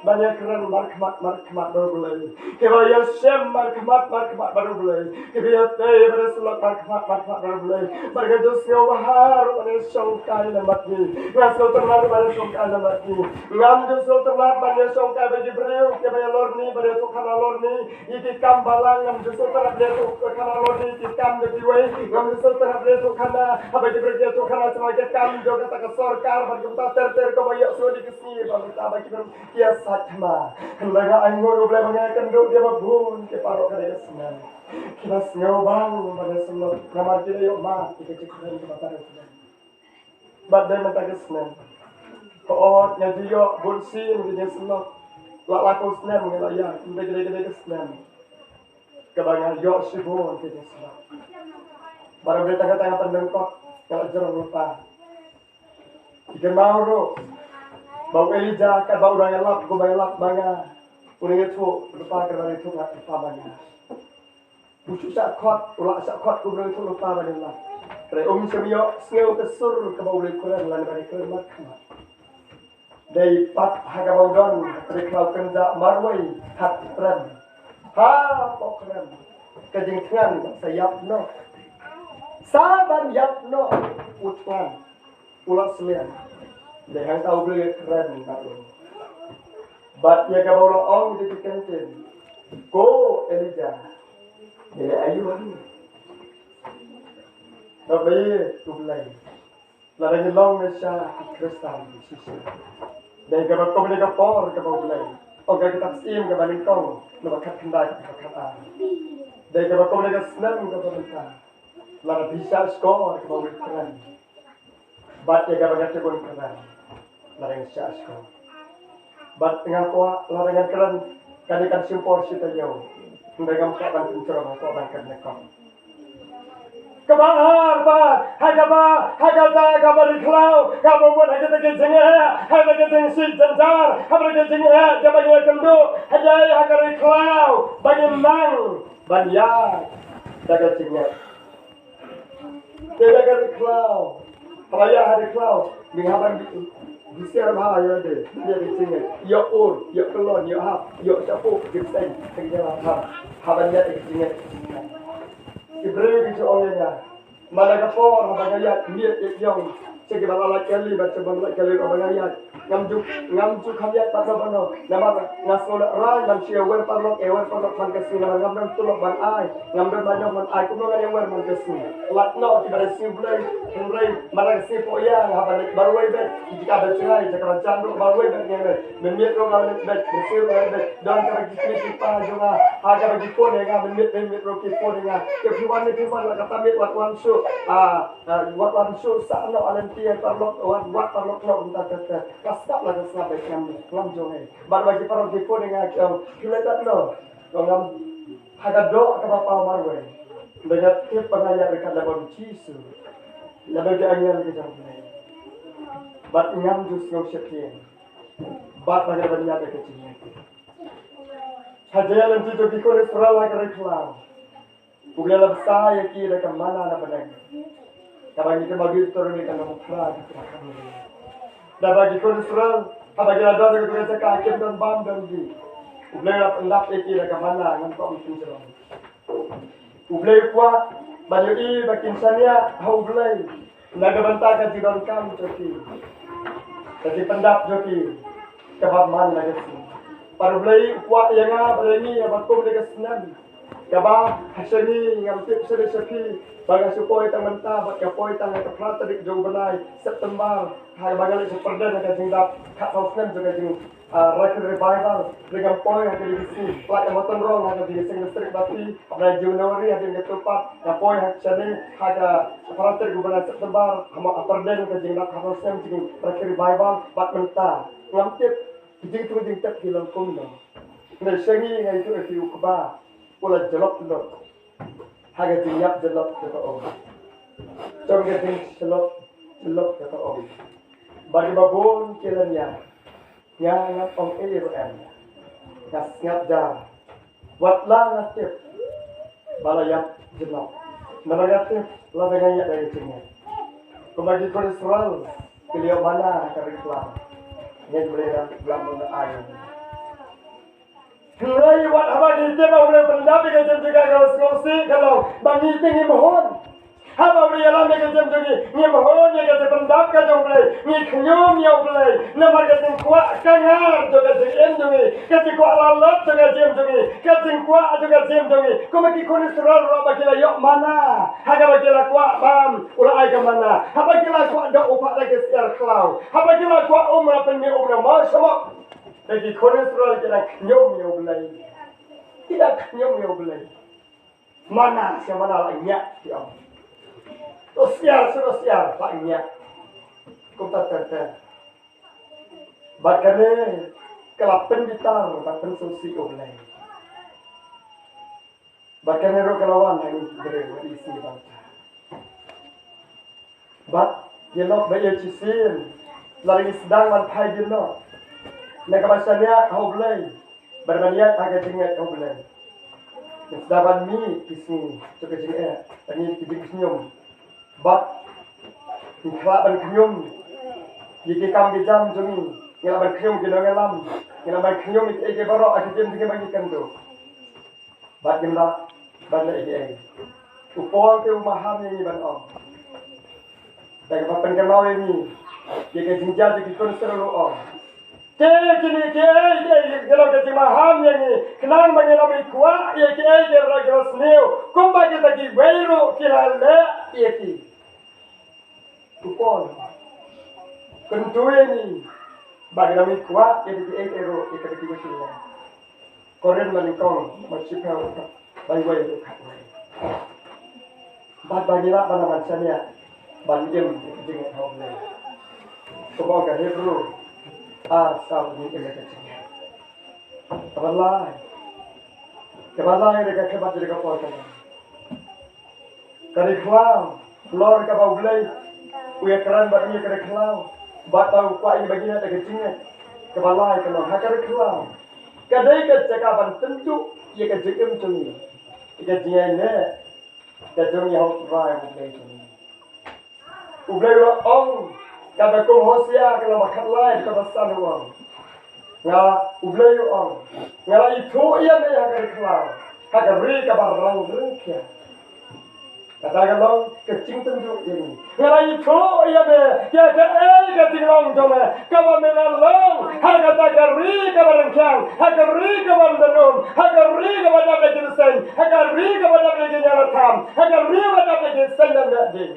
banyak keren markmat baru gelai. Kebaya sem markmat baru gelai. Kebaya teh pada selok markmat baru gelai. Bergantung sio bahar pada songkai lembat ni. Ngasau ternak pada songkai lembat ni. Ngam justru ternak pada songkai bagi beriu. Kebaya lorni pada tukana lorni. Iki kambalang ngam justru ternak pada tukana lorni. Iki kam bagi wei. Ngam justru ternak pada tukana. Bagi beriu tukana sebagai kam juga tak kesorkar. Bagi kita ter kebaya sudah dikesir. Bagi kita bagi kia satma. Hendaga anggur boleh mengakan duk dia babun. Keparok kada kesana. Kita ngobang pada semua kamar kita yuk mak kita cekuran ke batar kita. Badai mentah kesana. Koot nyajiyok bunsin kita semua. Lak laku senam kita ya. Kita gede-gede kesana. Kebangan yok sibun kita semua. Baru beli tengah-tengah pendengkok. Kalau jerang lupa. Kita mau roh. Bau Elijah kan bau orang elap, gua elap banga. Uning itu lupa kerana itu nak lupa banga. Bucu sakot, ulak sakot gua itu lupa banga lah. Kerana semio sengau kesur ke bau lekuran lan bagi kermat kemat. Dari pat haga bau don, dari kau kerja marwai hat keren. Ha pokren. Kejengkengan sayap no. Saban yap no utwan. Ulak selian. Dengan tahu beli keren baru. Batnya kau bawa orang di kantin. Go Elijah. Dia ayuhan. Tapi tu belai. Larang long mesya Kristen di sisi. Dan kau beli kapor kau belai. Oke kita sim kau balik kau. Lepas kendai kata. Dan kau beli senang kau beli. Larang bisa skor kau beli keren. Batnya kau beli cebon keren. Larang syasku. Bat tengah kuah larangan keren kadikan simpor kita jauh. Ndagam kapan pencurang kau bangkat nekam. Kebahar bat, hagata kabari klau, kamu buat hagata kejengah, hagata kejengsi jenjar, hagata kejengah jabanya kendu, hajai hagari klau, bagi nang, banyak, dagat jengah. Tidak hagari klau, hanya hari klau, menghaban Bisa bahaya deh, dia dicingin. Ya ur, ya kelon, ya hap, ya capuk, gipseng, kejalan hap, habannya dicingin. Ibrahim itu olehnya. Mana kapor, habangayat, miet yang sekitar alat kali, baca banyak kali habangayat. Ngamjuk kamiat pada bano. Nama ngasola rai, manusia wer parlok, man kesini. Ngamdan tulok ban ai, ngamdan banyak man ai. Kumpulan yang wer man kesini. Latno di pada simulai, mana sipo yang habanyak baru bet. Jika ada cerai, jika ada canduk baru bet yang bet. Memiet orang bet, bersih bet. Dan kalau kita tipa juga, harga bagi pun yang memiet roki pun yang. Kepiwan itu pun kata mit wat wansu, wat wansu sana alentia parlok, wat parlok no entah kata. Stop lah sampai kami langsung ni. Baru bagi para jepun dengan kita tak no. Kalau ada doa ke bapa marwai. Dengan tip pengayar dekat dalam cisu. Lebih dianyar ke jam ni. Bat ngam jus ngam sekian. Bat bagi banyak kecilnya. Hajaya nanti tu kikun Israel lagi reklam. Bukan lebih saya kira ke mana nak benar. Kalau kita bagi turun ikan mukra di belakang ni. Dah bagi Israel, bagi ada orang yang cakap hakim dan bam dan di. Ublay pendap eki dekat mana dengan kau mesti jalan. Ublay kuat, bagi i bagi insania, hau ublay. Naga bantah kaji don kam joki. Kaji pendap joki, kebab man lagi sini. Paru ublay kuat yang apa ini yang aku boleh kesenang. Kebab hasani yang tip sedih sepi. Bagai supaya tang mentah, bagai supaya tang ke praterik jauh benai September, hai bagai lagi perden akan tinggal kat Southland juga jeng record revival dengan poin yang jadi isi, like yang motor rong yang jadi sing listrik bati, pada Januari yang jadi ketupat, yang poin yang jadi ada praterik benai September, sama perden akan jeng kat Southland jeng record revival, bat mentah, ngamtip, jeng tu jeng tak hilang kuno. Nah, sengi yang itu aku kubah, pula jelok jelok. Haga tiap jelok kata orang. Jom kita jelok kata orang. Bagi babon kiranya, ngap ong ARM, ngap jar, watlah ngatif, balayap jelok. Menagatif, lah dengan yak dari sini. Kembali kolesterol, keliau mana keriklan, yang berbeda dalam air. Rai wat haba di tema boleh pendapi ke jam juga kalau skosi kalau bagi tinggi mohon. Haba boleh alam ke jam juga ni mohon ya ke pendap ke jam boleh ni kenyum ya boleh. Namar ke jam kuat kangar juga jam juga ke kuat lalat juga jam juga ke kuat juga jam juga. Kau mesti kolesterol ro bagi la yok mana. Haga bagi la kuat bam ulah ai ke mana. Haba bagi la kuat dak upak lagi siar klau. Haba bagi la kuat umrah penmi umrah mau semua. Lagi kolesterol kita kenyum ya belai. Tidak kenyum ya belai. Mana siapa nak nyak dia. Sosial tak nyak. Kau tak terter. Bakane kelapen bitar, bakane sosial belai. Bakane ro kelawan yang dere di sini bangsa. Bak gelok bayar cisin. Lari sedang man pai gelok. Nak bahasanya kau boleh bermaniat agak jengat kau boleh. Sedapan mi kisni cukup jengat. Tani kijing senyum. Bat ikhlas berkenyum. Jika kamu jam jumi, ngelak berkenyum kita ngelam. Ngelak berkenyum itu baru ada jam juga bagikan tu. Bat gemla, bat lagi. Upol ke umaham ini ban om. Dan kapan kemau ini, jika jinjat jika konser om. Kini kalau kita maham yang ni kenang mengenai kuat ia dia ragas new kumba kita ki weiru kilale ia ki upon kentuye ni bagi kuat ia di ero ia di kilale koren manikong macipau bagi weiru katway bagi lah mana macamnya bagi dengan hobby semoga hebrew asal ni mereka cakap. Kebalai mereka kebat mereka porkan. Keriklau, lor kapau belai, uya keran bat ni keriklau, bat tahu kuat ini bagian ada kecingnya. Kebalai kalau hak keriklau. Kadai kecakapan tentu ia kejekem cumi. Ia dia ni, kejung yang rai belai cumi. Ublai orang Kata kong hosia kalau makan lain kata sana uang. Ngala ublay uang. Ngala itu ia ni yang keriklau. Kata beri kabar rang rengkia. Kata kalau kecing tentu ini. Ngala itu ia ni kata kecing long jome. Kabar mengalong. Harga tak beri kabar rengkiang. Harga beri kabar benum. Harga beri kabar dapat jeniseng. Harga beri kabar dapat jenyalatam. Harga beri kabar dapat jeniseng dan daging.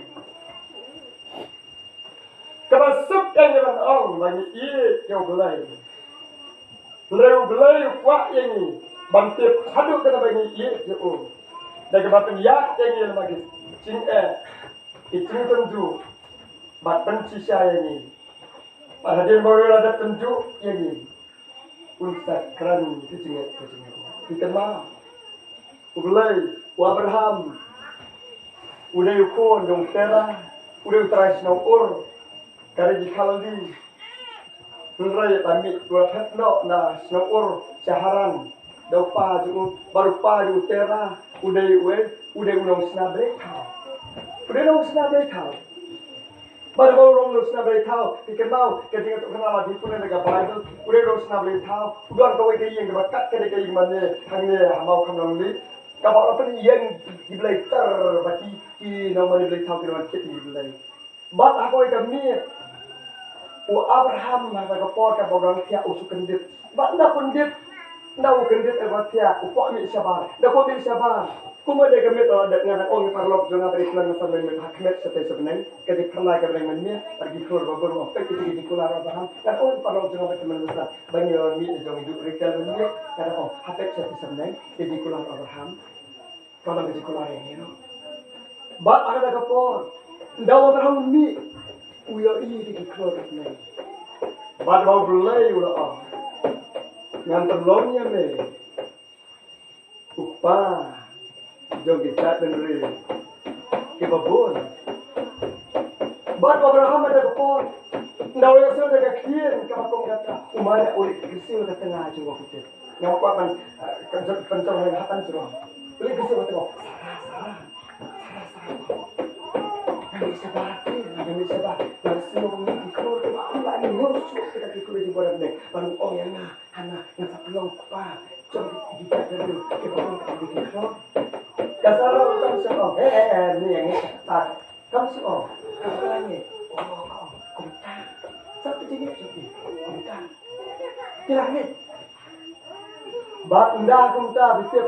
Kabasuk yang jalan orang bagi ia jauh belai. Leu belai kuat yang ni bantip haduk kena bagi ia jauh. Dan kebatin yak yang ni bagi cing itu tentu bat benci saya ni. Pada dia baru ada tentu yang ni. Unsak keran kecing. Kita mah. Belai Abraham. Udah yukon dong tera. Udah uteras nong ur. Kali di kaldi, ngerai tamik dua petno na snor caharan, dopa ju baru pa ju tera, udah unong snabre kau, udah unong snabre kau, baru unong snabre kau, pikir mau ketika tu kenal di pun ada Bible, udah unong snabre kau, udah kau ini yang berkat ketika yang mana hanya mau kamu nuli, kalau apa ni yang dibeli bagi ki nama dibeli kau kira macam dibeli, bat aku itu mir. Abraham nak kapor ka bogang tia usu kendit. Ba na kendit. Na u kendit e batia upok mi sabar. Da ko mi sabar. Kuma dia kemit dengan orang parlok jangan berikhlan masa main hakmet seperti sebenarnya ketika pernah ke mana pergi keluar babur apa kita di keluar Abraham kan orang parlok jangan berteman masa banyak orang ni jangan hidup retail mana karena hakmet seperti sebenarnya di keluar Abraham kalau di keluar ini no bat ada kapor ndaw Abraham ni uyo ini di keluar sebenarnya bat mau belai ulah yang terlongnya me upah jom kita dengerin kebabon. Bad Abraham ada kepon. Ndaw yang sudah kekien kamakong kata umana ulit kesiu ke tengah juga kita. Yang apa kan pencong yang hatan cerah. Ulit kesiu ke tengah. Kami sebati, kami sebat. Langsung ni dikeluar ke bawah ni ngurus kita dikeluar di bawah ni. Baru orang yang anak yang sapelong pa. Jom kita dengerin kebabon kita dikeluar. Kasaro kamu semua, ni yang ni tak, kamu semua, kamu ni, kumta, satu jenis seperti kumta, kira ni, bat indah kumta, bitip,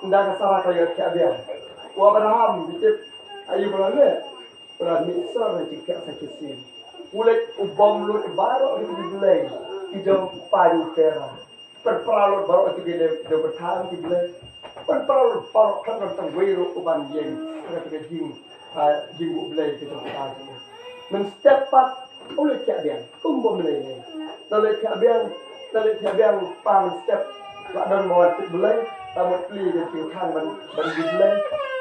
indah kasara kaya kiabian, Abraham bitip, ayu berani, berani besar nanti kiak sakit ulet ubam lut baru itu dibeli, hijau payu tera, perperalut baru itu dia bertahan dibeli. Perpal kan tentang wiro uban yang mereka jing belai kita tahu. Men step oleh kiabian, kumbo belai ni. Oleh kiabian pan step dan bawa belai, tamat pli ke kiri ban belai.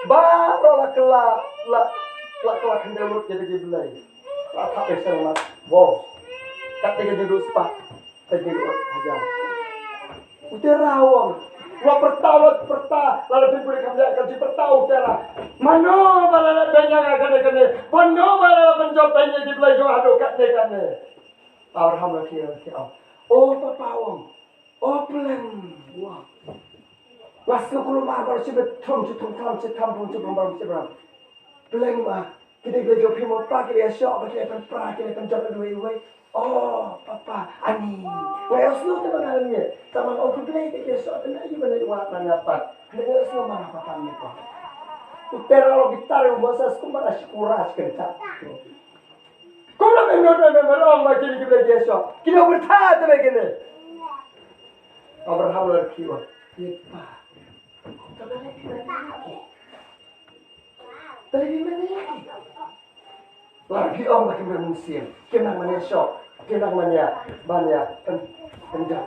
Baru kelak hendak jadi belai. Tak besar lah, wow. Kata dia duduk sepak, jadi ajar. Uterawang. Wa pertawa lalu boleh kami kaji pertawa tera mano bala benya kane mano bala penjau benya di belai jo ado kane Abraham lagi oh papawang oh peleng wah wasu kuluma baru sibet thum pun baru sibet peleng mah kita jo pimo pa kita syok kita pra kita penjau dua oh, papa, ani. Wah, asal tu mana ni? Taman orang pelai kita soal tu lagi mana buat mana apa? Dengan asal mana papa ni kau? Utara lo gitar yang bahasa sekolah mana syukuras kencang. Kau nak memang macam ni kita dia soal. Kita bertanya tu lagi ni. Abraham lagi wah. Yepa. Tapi mana lagi? Lagi orang lagi manusia. Kenang mana syok. Kenang mania penjat.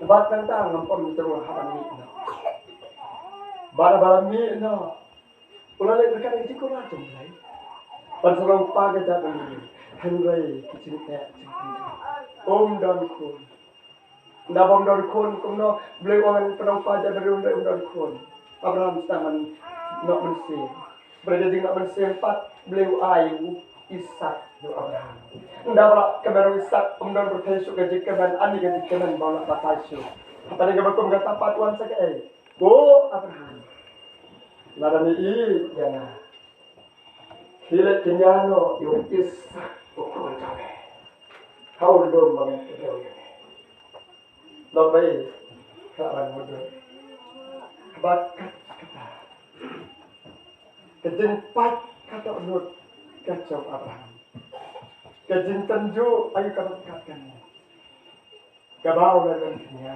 Bat tentang ngampun terus hapan ni. Bala mi no. Ulah lek berkata itu kau macam ni. Panserong pagi jatuh ni. Henry kicin tak. Om dan kun. Nabam dan kun kumno beli orang penang pagi dari om dan kun. Abraham sedang nak bersih. Berada di nak bersih 4 beli ayu. Ishak do Abraham. Ndawa kemeru Ishak umdan bertesuk gaji kemen ani gaji kemen bawa batasu. Apa ni kebakum kata patuan sakai. Oh Abraham. Ladani I jangan. Hilet kenyano yo Ishak ukun cabe. Kau dom bang dia. Labai kawan muda. Bakat kata. Kejempat kata urut. Kacau Abraham. Kajin tenju ayu katakan. Kabau dalam dunia.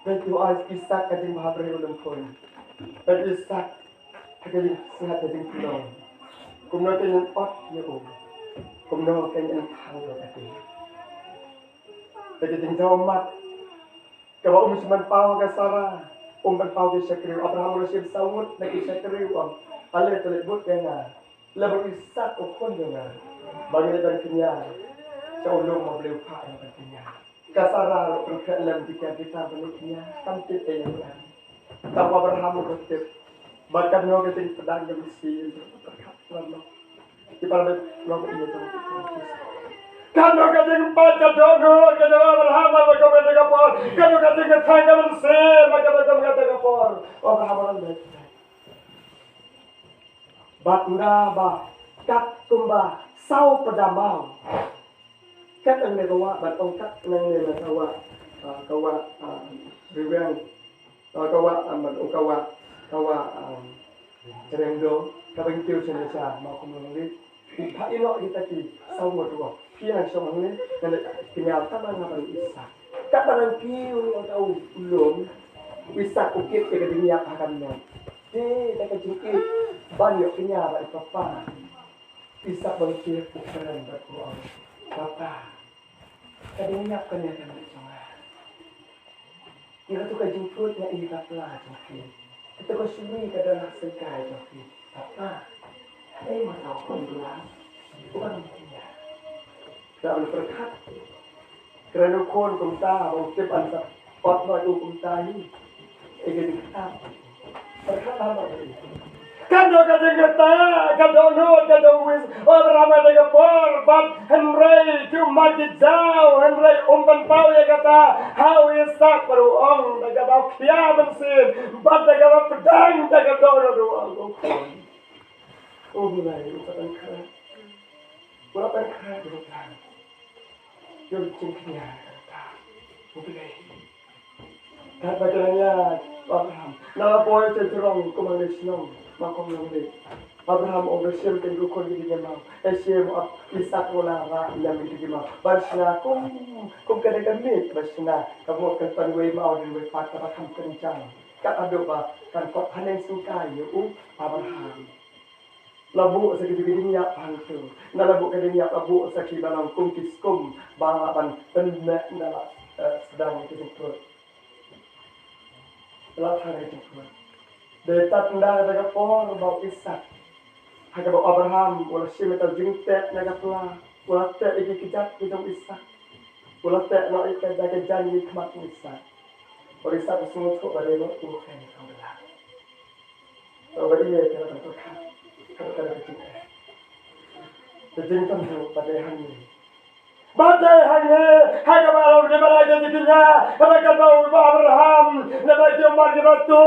Baik doa Ishak kajin mahabri ulun kon. Baik Ishak kajin sehat kajin pulau. Kumno kajin pot ya om. Kumno kajin thang ya tadi. Kajin jaumat. Kabau musman pau ke Sarah. Pau ke Syakriu. Abraham rusib sawut lagi Syakriu om. Alih tersebut kena lebih Ishak ukun juga bagi dari kenya seulung mau beli pak yang pentingnya kasara berkelam jika kita bentuknya cantik yang berani tanpa berhamu kutip bahkan no keting pedang yang besi berkat lalu di pada lalu ini terus kalau keting baca dono kalau berhamu maka mereka kapal kalau keting ketangga bersih maka mereka kata kapal Abraham orang Batunda ba kat tumba sau pedamau kat ang nagawa bat ong kat nang nagawa kawa riwang kawa Jerendo kabangkiu Indonesia mau kumulungi Pak ino kita ki sawo dua pian sama ni dan kenyataan apa isa kat barang kiu yang tahu belum bisa ukit ke dunia akan no tak kecil banyak kenyataan papa bisa bangkit ukuran berkuang papa kadangnya kenyataan bersama ira tu kajuputnya ira pelah joki kita kosumi kadang sekai joki papa mana pun bilang bukan dia tak boleh berkat kerana kon kumta mungkin anda pot noi kumta ini ingin kita berkat apa ini kado kado no kado wis orang ramai dengan por but Henry tu mati jauh Henry pau ya kata how is that baru ong daga bau kia bensin but daga bau pedang daga doang Oh mulai ucapan keras, ucapan keras ucapan, yang cengkehnya kata, mulai. Dan bagaimana Abraham, nama boy cenderung kemanusiaan, makom nanti. Abraham obrol kan rukun di dalam, Asyam Ishak olah yang di dalam. Bersama kum kadang mit bersama, kamu akan panway mau dan way pat kamu kencang. Kata doa kan kau panen suka you Abraham. Labu sakit gidinya pantu. Na labu kadinya labu sakit dalam kumkiskum balapan penek dalam sedang itu. Latar itu. Detat nda daga por bau Ishak. Haga bau Abraham wala simeta jingte naga pula. Wala te iki kijat kijong Ishak. Wala te no ika daga janji kmat Ishak. Or Ishak semua kok bare no tuhan kamala. So bari ye kala tuhan. Sejeng tentu badai hangi. Badai hangi, haga malam di mana jadinya, haga bau Abraham, lepas jumpa di batu,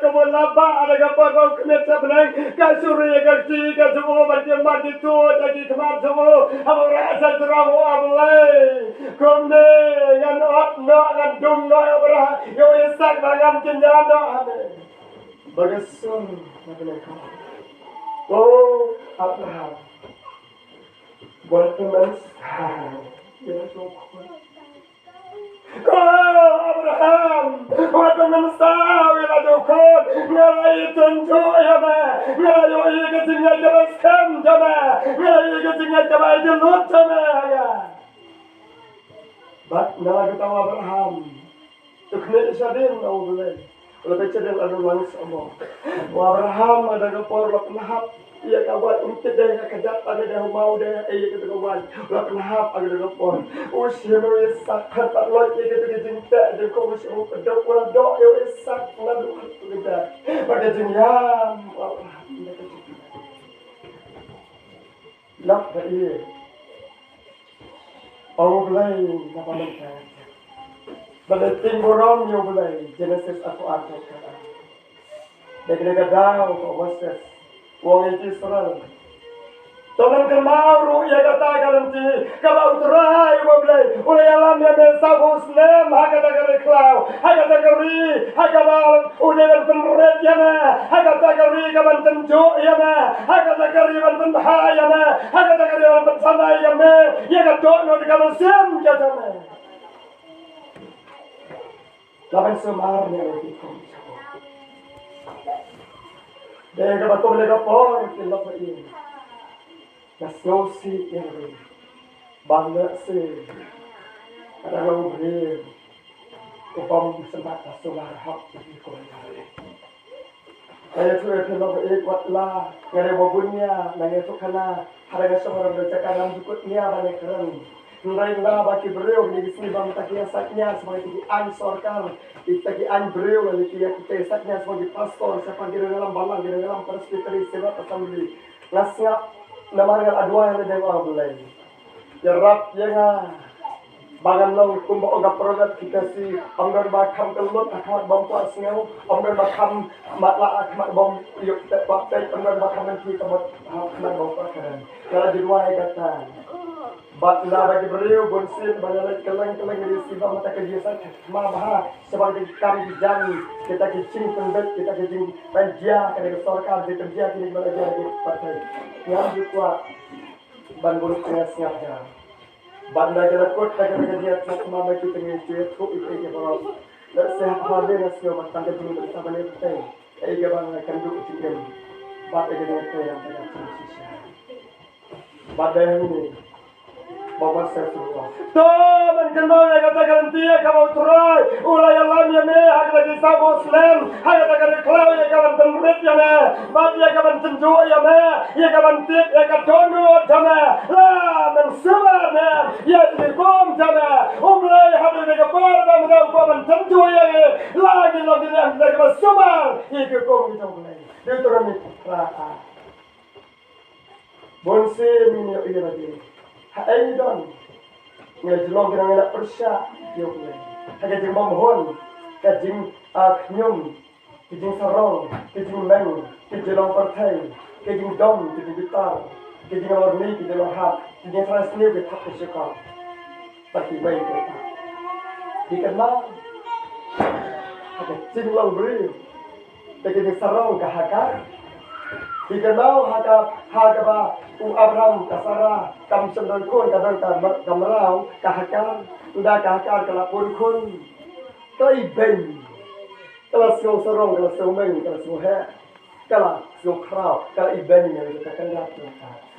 kemudian laba ada kapal bau kemet sebenang, kasuri kasih semua berjumpa di tu, jadi teman semua, aku rasa terang Abraham, kemudian ngan dung Abraham, yo Ishak bangan jenjana, bagasun, macam kau. Oh, Abraham. Buat teman dia cukup. Oh, Abraham. Buat teman saya cukup. Ngalai tentu ya ma. Ngalai ini ketinggal jelaskan jama. Ngalai ketinggal jama jelut jama ya. Bat ngalai tahu Abraham. Tukne sadin au boleh. Lebih cedek lalu langsung omong. Abraham ada kapor lapnahap. Ia kawan untuk dia kerja ada dia mau dia kita kawan. Lapnahap ada kapor. Usia mereka kata lagi kita cinta dia kau mesti dok orang dok ya esak lalu kita. Pada jenyam Abraham mereka cinta. Lap dia. Orang lain apa mereka. Balating borom yo bulay Genesis ako ato ka. Dagdaga daw ko Moses. Wong Israel. Toman kemau ya kata garanti kabau terai yo bulay. Ulay alam ya mesa Muslim hakata kau. Hakata kari hakabal ulay penret ya na. Hakata kari kaban tenjo ya na. Hakata kari ban penha ya na. Hakata kari ban pensana ya me. Ya kato no dikamusim ya jame. Laban semarnya lagi kau. Dega batom lega por kilap ini. Nasnosi ini. Bangga si. Ada orang beri. Upam sempat asulah hak di kolonial. Saya sudah kelak kuat lah. Ngare babunya, nanya tu kana. Harga semua orang bercakap jukutnya banyak keren. Nurailah bagi beliau ni sini bang takia saknya sebagai ansorkan takian beliau lagi kita saknya sebagai pastor siapa di dalam balang di dalam presbyteri sebat assembly nasnya namangal adwa yang ada orang bulai ya rap yang bagan long kumba oga produk kita si anggar bakam kelut akmat bom puas ngau anggar bakam matla akmat bom yuk tepat anggar bakam nanti kemat akmat bom puas kan kalau di luar kata Batla bagi beliau bonsin banyak kelang-kelang di sifat mata kebiasaan maha sebagai kami jani kita kecing pendet kita kecing penjia kita sorkan kita kerja kita belajar di partai yang juga ban bonsin siapnya banda kita kot kita kerja semua bagi kita itu itu itu baru dan sehat hari nasi matang kita dulu kita balik partai ini bang akan dulu tinggal bat kita yang kita sisa banda ini Bapak saya semua. Tuhan kenal yang kata garantia kamu terai. Ulai alam yang me, hak lagi sama Muslim. Hak kata kau yang kawan tenrit yang me, bagi yang kawan tenju yang me, yang kawan tip yang kawan donut yang me. Lah mensuar me, yang dikom yang me. Ulai hak lagi kapal dan menau kawan tenju yang me. Lagi yang kawan sumar, yang dikom itu ulai. Dia turun itu rata. Bonsin ini ini lagi. Hai don, ngelong kita ngelak persya, dia boleh. Kajing bamhon, kajing knyum, kajing sarong, kajing meng, kajing long pertai, kajing dom, kajing gitar, kajing warni, kajing lohat, kajing transni, kajing tak kesyakar. Tapi baik kita. Dikenal, kajing long beri, kajing sarong kahakar. Dikenal haka Abraham kasara kam sendon kun kadang kamerau kahakar udah kahakar kelapun kun kai ben kalau sio sorong kalau sio meng kalau sio he kalau sio krau kalau iben yang kita kenal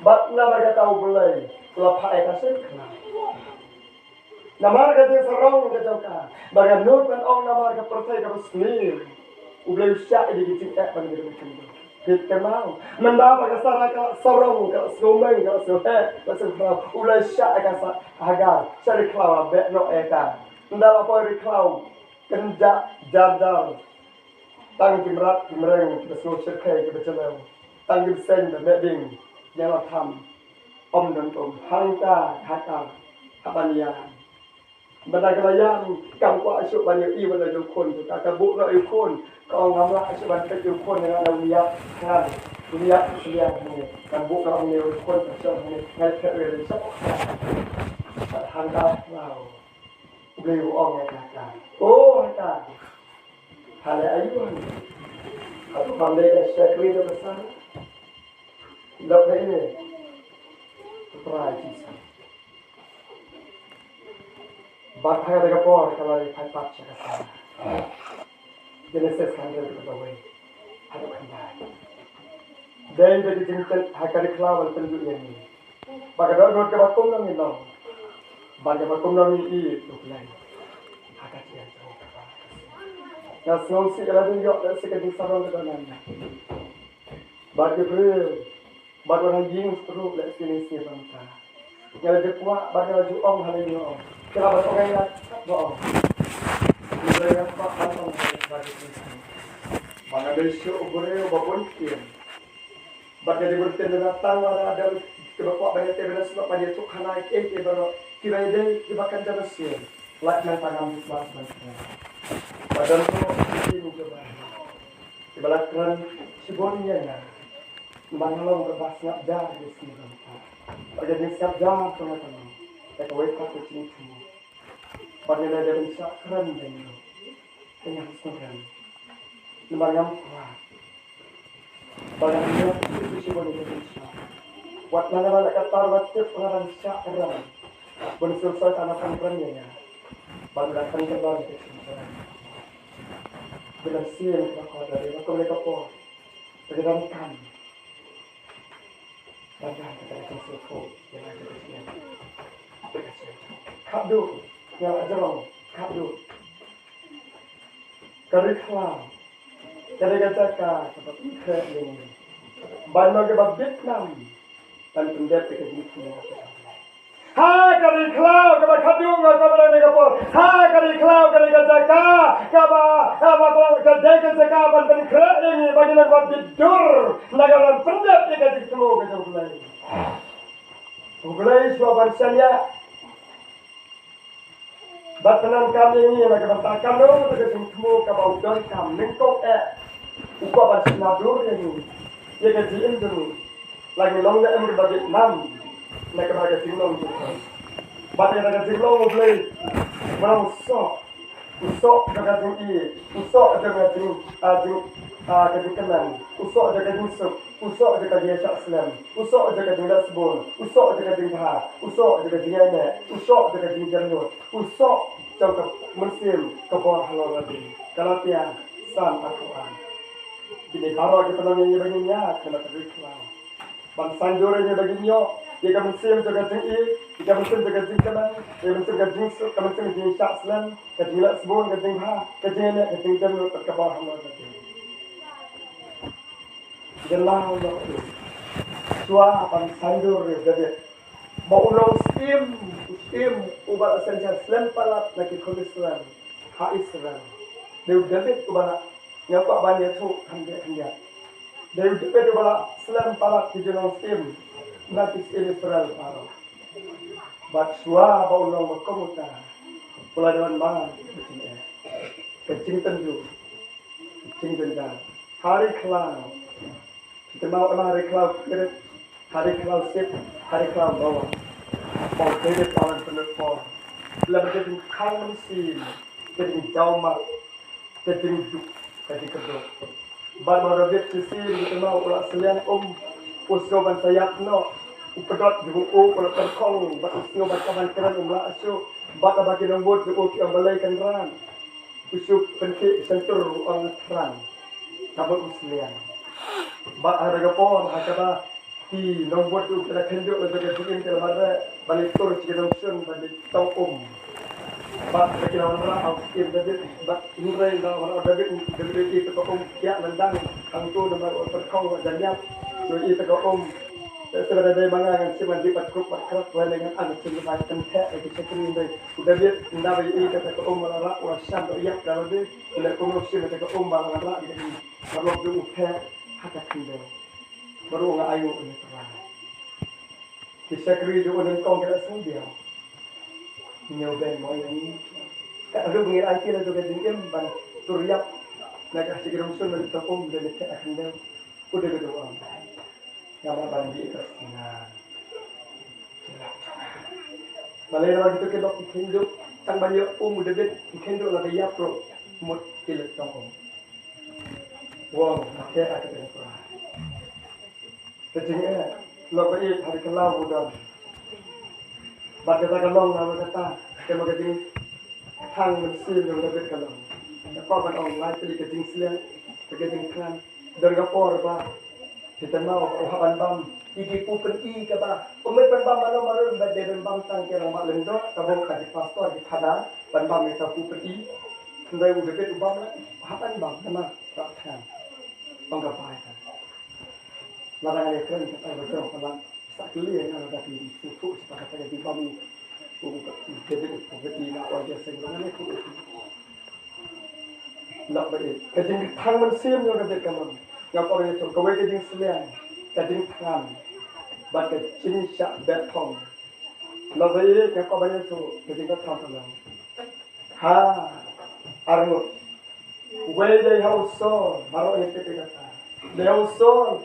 bat nama kita tahu boleh kalau pakai kasih kenal nama kita sorong kita jauh bagian nur kan orang nama kita percaya kita sendiri udah syak di kita bagi kita kita mau mendapat kesana ke sorong ke sumeng ke suhe ke suhe ulai syak ke agar cari klau bet no eka mendapat poin klau kenja jadal tang kimrat kimreng ke suhe cerkai ke berjalan tang kimsen berding jangan tham dan hangka hakar kapania benda kelayan kam kuat asyuk banyak i benda jukun tu kakak buk nak ikun kau ngamlah asyuk banyak jukun yang ada lihat kan lihat lihat ni kan buk kau ni ikun asyuk ni ngai kerja sok hangka lau beli uang yang kakak oh kakak hal ayuan aku pandai sekali tu besar lap ini perajin Bahaya dengan por kalau dipakai cakap. Genesis kan jadi berbawai. Ada kembali. Dan jadi jengkel hakari kelawal penjuk ini. Bagaimana road kebakum nami long. Bagaimana bakum nami i tuklai. Hakari yang jauh. Nah sengsi kalau dia jauh dari sekitar sarang kita nanya. Bagaimana jing terus dari sini bangsa. Yang ada kuat bagaimana juang hari ini om. Kenapa orang yang bohong? Mereka tak tahu bagi Islam. Mana besok boleh babon kian. Bagi dia bertemu datang ada kebapak banyak tebenas sebab pada tu kana baru kira dia dibakan terusir. Lakna tanam sebab sebab. Padahal tu ini coba. Kebalakan sibonnya na. Mangalong kebas nak jar di sini. Bagi dia siap jar teman-teman. Kita wake up kecil semua. Pada ada bensak keren dan itu. Kenyang keren. Lembar yang kuat. Pada dia itu sih boleh bensak. Buat mana katar waktu pengarang syak keren. Bensulsat anak-anak kerennya. Baru datang kembali ke sini. Bila siang kita dari aku mereka po. Bergerakkan. Dan kita akan selesai. Yang ada di sini. Kabdu yang ajarong kabdu keriklam kerikacaka seperti ini banyak kebat Vietnam dan pendek ke Vietnam ha keriklam kebat kabdu nggak kebat negapor ha keriklam kerikacaka kebat kerikacaka ban pendek ini bagi negara tidur negara pendek ke Vietnam ke Ulay Ulay suapan saya Batanan kami ini nak bertakan dong, kita semua kabau dan kami kok ukap basinadur ini, ya kerjaan dulu, lagi long dah berbagi enam, nak kebaga jinglong tu. Badan nak jinglong boleh. Mana usok jaga jing usok jaga jing jing kanan, usok jaga jing sup, usok jaga dia syak Islam, usok jaga jing lasbon, usok jaga jing ha, usok jaga jing anak, usok jaga jing jernut, usok jaga musim kebor halal lagi. Kalau tiang san Al-Quran. Jadi kalau kita nanya baginya kena teriklah. Bangsa jorenya baginya dia kan musim jaga jing dia musim jaga jing kanan, dia musim jaga jing sup, dia musim jing syak Islam, jing lasbon, jing ha, jing anak, jing jernut kebor halal lagi. Jelah Allah tu. Suah pan sandur jadi. Baulong skim ubah esensial Islam palat lagi Islam. Ha Islam. Dia David ubah nyapa banyak tu hanya. Dia David ubah Islam palat di jenong skim. Nanti Israel parah. Bat suah baulong berkomuta. Pula dewan mana kecing tenju. Kecing tenja. Hari kelam. Kita mau hari kelau kiri, hari kelau sip, hari kelau bawah. Mau jadi paling penerpon. Bila jadi kau mesin, jadi jauh mak, jadi duk, jadi kedok. Baru Robert sisi kita mau ulah selian usoban sayap no, upedot jubu ulah terkong, bat usio bat kawan keran ulah asu, bat bagi lembut jubu yang balaikan ran, usuk pentik sentur orang terang, kabut uslian. Ba harga pon hakaba ti nombor tu kena kenduk untuk kejuin ke lembaga balik tur cikgu sun balik tau ba kena orang au kim David ba nurai da orang David itu ko kia nandang ang tu nomor perkong janyap so itu ko sebenarnya dari mangan siman di patkup patkrap dengan anak sini ba tente itu sekring dai David ndabai itu ko malara wa syam riyak kalau dia oleh komunikasi ko malara di kalau tu hata kinde baru nggak ayu ini terang kisah kiri juga dan kau kira sendiri nyobain mau yang kat ada bengir IT lah juga jengkem ban turiap nak kasih kira musuh dari topom dari kat kinde udah berdoa yang bandi kesina balai orang itu kelok hidup tang banyak udah bet hidup lagi ya pro mut kilat topom. Wow, macam apa kita buat? Kecilnya, lebih hari kelau udah. Baca kalau nama kata, kita jadi tang mesin yang lebih kalau. Apa kan online tadi kecil siang, kecil kan, dergapor bah. Kita mau haban bam, iki pupen i kata, umai penbam mana berdeh penbam tang kira mak lendo, kamu kasih pastor di pada, penbam itu pupen i, kendai udah bet ubam lah, haban bam, nama rakhan. Penggapai kan. Larang ada keren kita berjauh kalau tak keliru yang ada di suku sepakat ada di bami. Jadi bukti nak wajah senggolnya itu. Nak beri. Kejeng tang mensim yang ada kaman. Yang orang itu kau kejeng selian, kejeng tang, bat kejeng syak betong. Nak beri yang kau banyak tu kejeng tang kaman. Ha, armut. Wede hauson, baru ini kita kata. Hauson,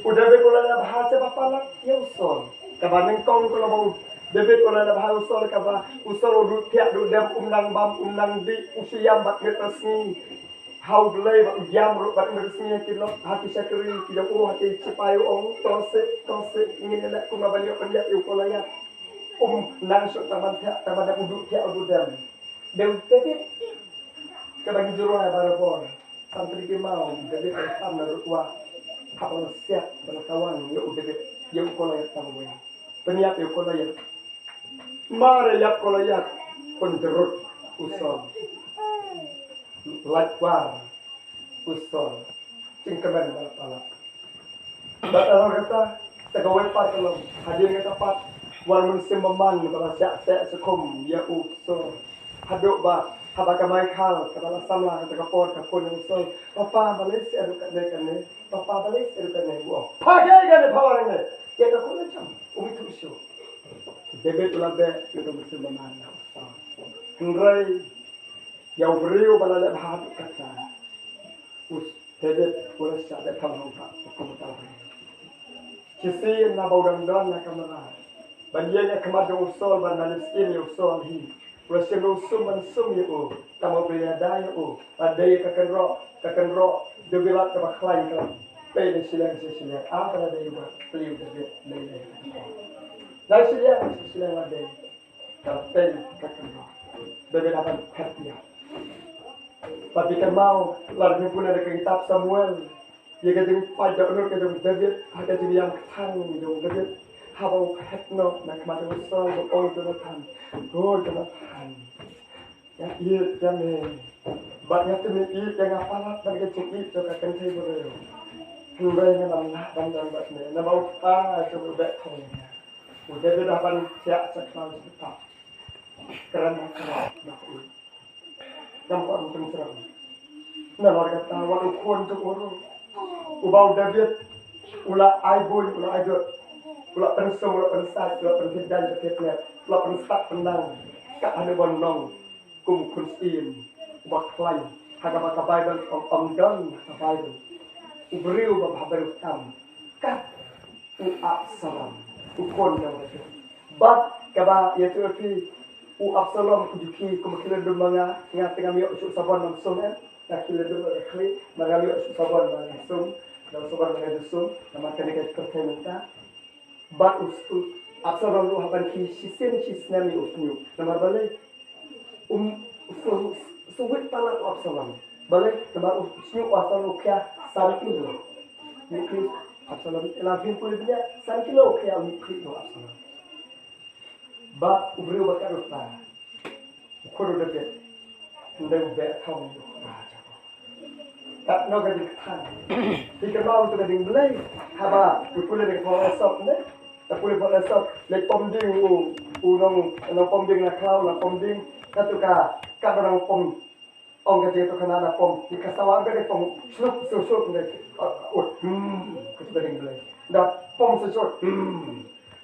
udah berulang bahasa bapa nak hauson. Kapan engkau kalau mau debet ulang bahasa hauson kapan usol rupiah dudam undang di usia 4 meter ni. Hau belai bak jam ruk 4 meter ni kilo hati syakri tidak hati cipayu tosik ingin nak kuma balik penjat ukolaya. Langsung taman uduk tiak dudam. Debet Kabagi juruan baru pun, santri kimau, jadi pertama menurut wah, hak orang siap berkawan, ya udah ya ukolayat tamu ini, peniap ya ukolayat, mari ya ukolayat, penjerut usol, lakwar, usol, cingkemen balap. Batal kata, tegawai pat kalau hadir kata pat, warung simbaman kalau siap sekum, ya usol, haduk bah. Apakah Michael kepala samlah kata kapor kapon yang usul papa balik edukan ni papa balik edukan ni wow pakai kan power ni ya tak boleh macam itu isu debet ulabe itu mesti bermana Henry yang beriu balada bahas kata debet boleh sadar kamu tak kamu tahu kisi na baudang don na kamera Bandianya kemada usul ban malis ini usul hi. Rasul usum man sum ya o. Tamo berada ya o. Adai kakan ro develat ke baklai kan. Pai ni silang. Apa ada ibu beliau dia. Dah silang ada. Kapen kakan ro. Berbeda hati. Tapi kan mau lalu pun ada kitab Samuel. Ia kata pada orang kata David ada jadi yang tang jom David. Habau hetno nak mati usul berol Jonathan. Jonathan. Ya ia jamin. Banyak tu ni yang apalah dan kecil itu akan saya boleh. Hingga yang nak dan batnya. Nama apa coba betul. Udah berapa siap sekali tetap. Kerana kerana. Nampak macam serang. Nah, orang kata walau kuan tu orang, ubau David, ulah aibun, ulah aidot, ulah pensung, ulah pensat, ulah penhidan berkeplet, ulah pensat pendang, kat ada bonong, kum kunsin, ubah klay, hagap Bible dan Bible, ubriu babhabar utam, kat Absalom, ukon yang betul. Bat kaba yaitu Absalom ujuki kumakila dumanga nga tengah miok usuk sabon langsung nak kila dumanga kli mangamio usuk sabon langsung dan sabon langsung nama kena kerja minta bat usuk Absalom lu haban ki sisen sisnami usnyu nama balik suwit pala Absalom balik nama usnyu Absalom kya samping mungkin Absalom elafin pulihnya samping lo kya mungkin Absalom ba ubriu bakar utara kodo debet ndeng bet thong tak no gadi khan tiga mau tu gadi belai haba pule de ko esop ne ta pule ko esop le pomding nong pomding na klau na pomding katuka ka barang pom ong gadi to kana na pom di kasawa gadi pom slup so ne katu gadi belai da pom so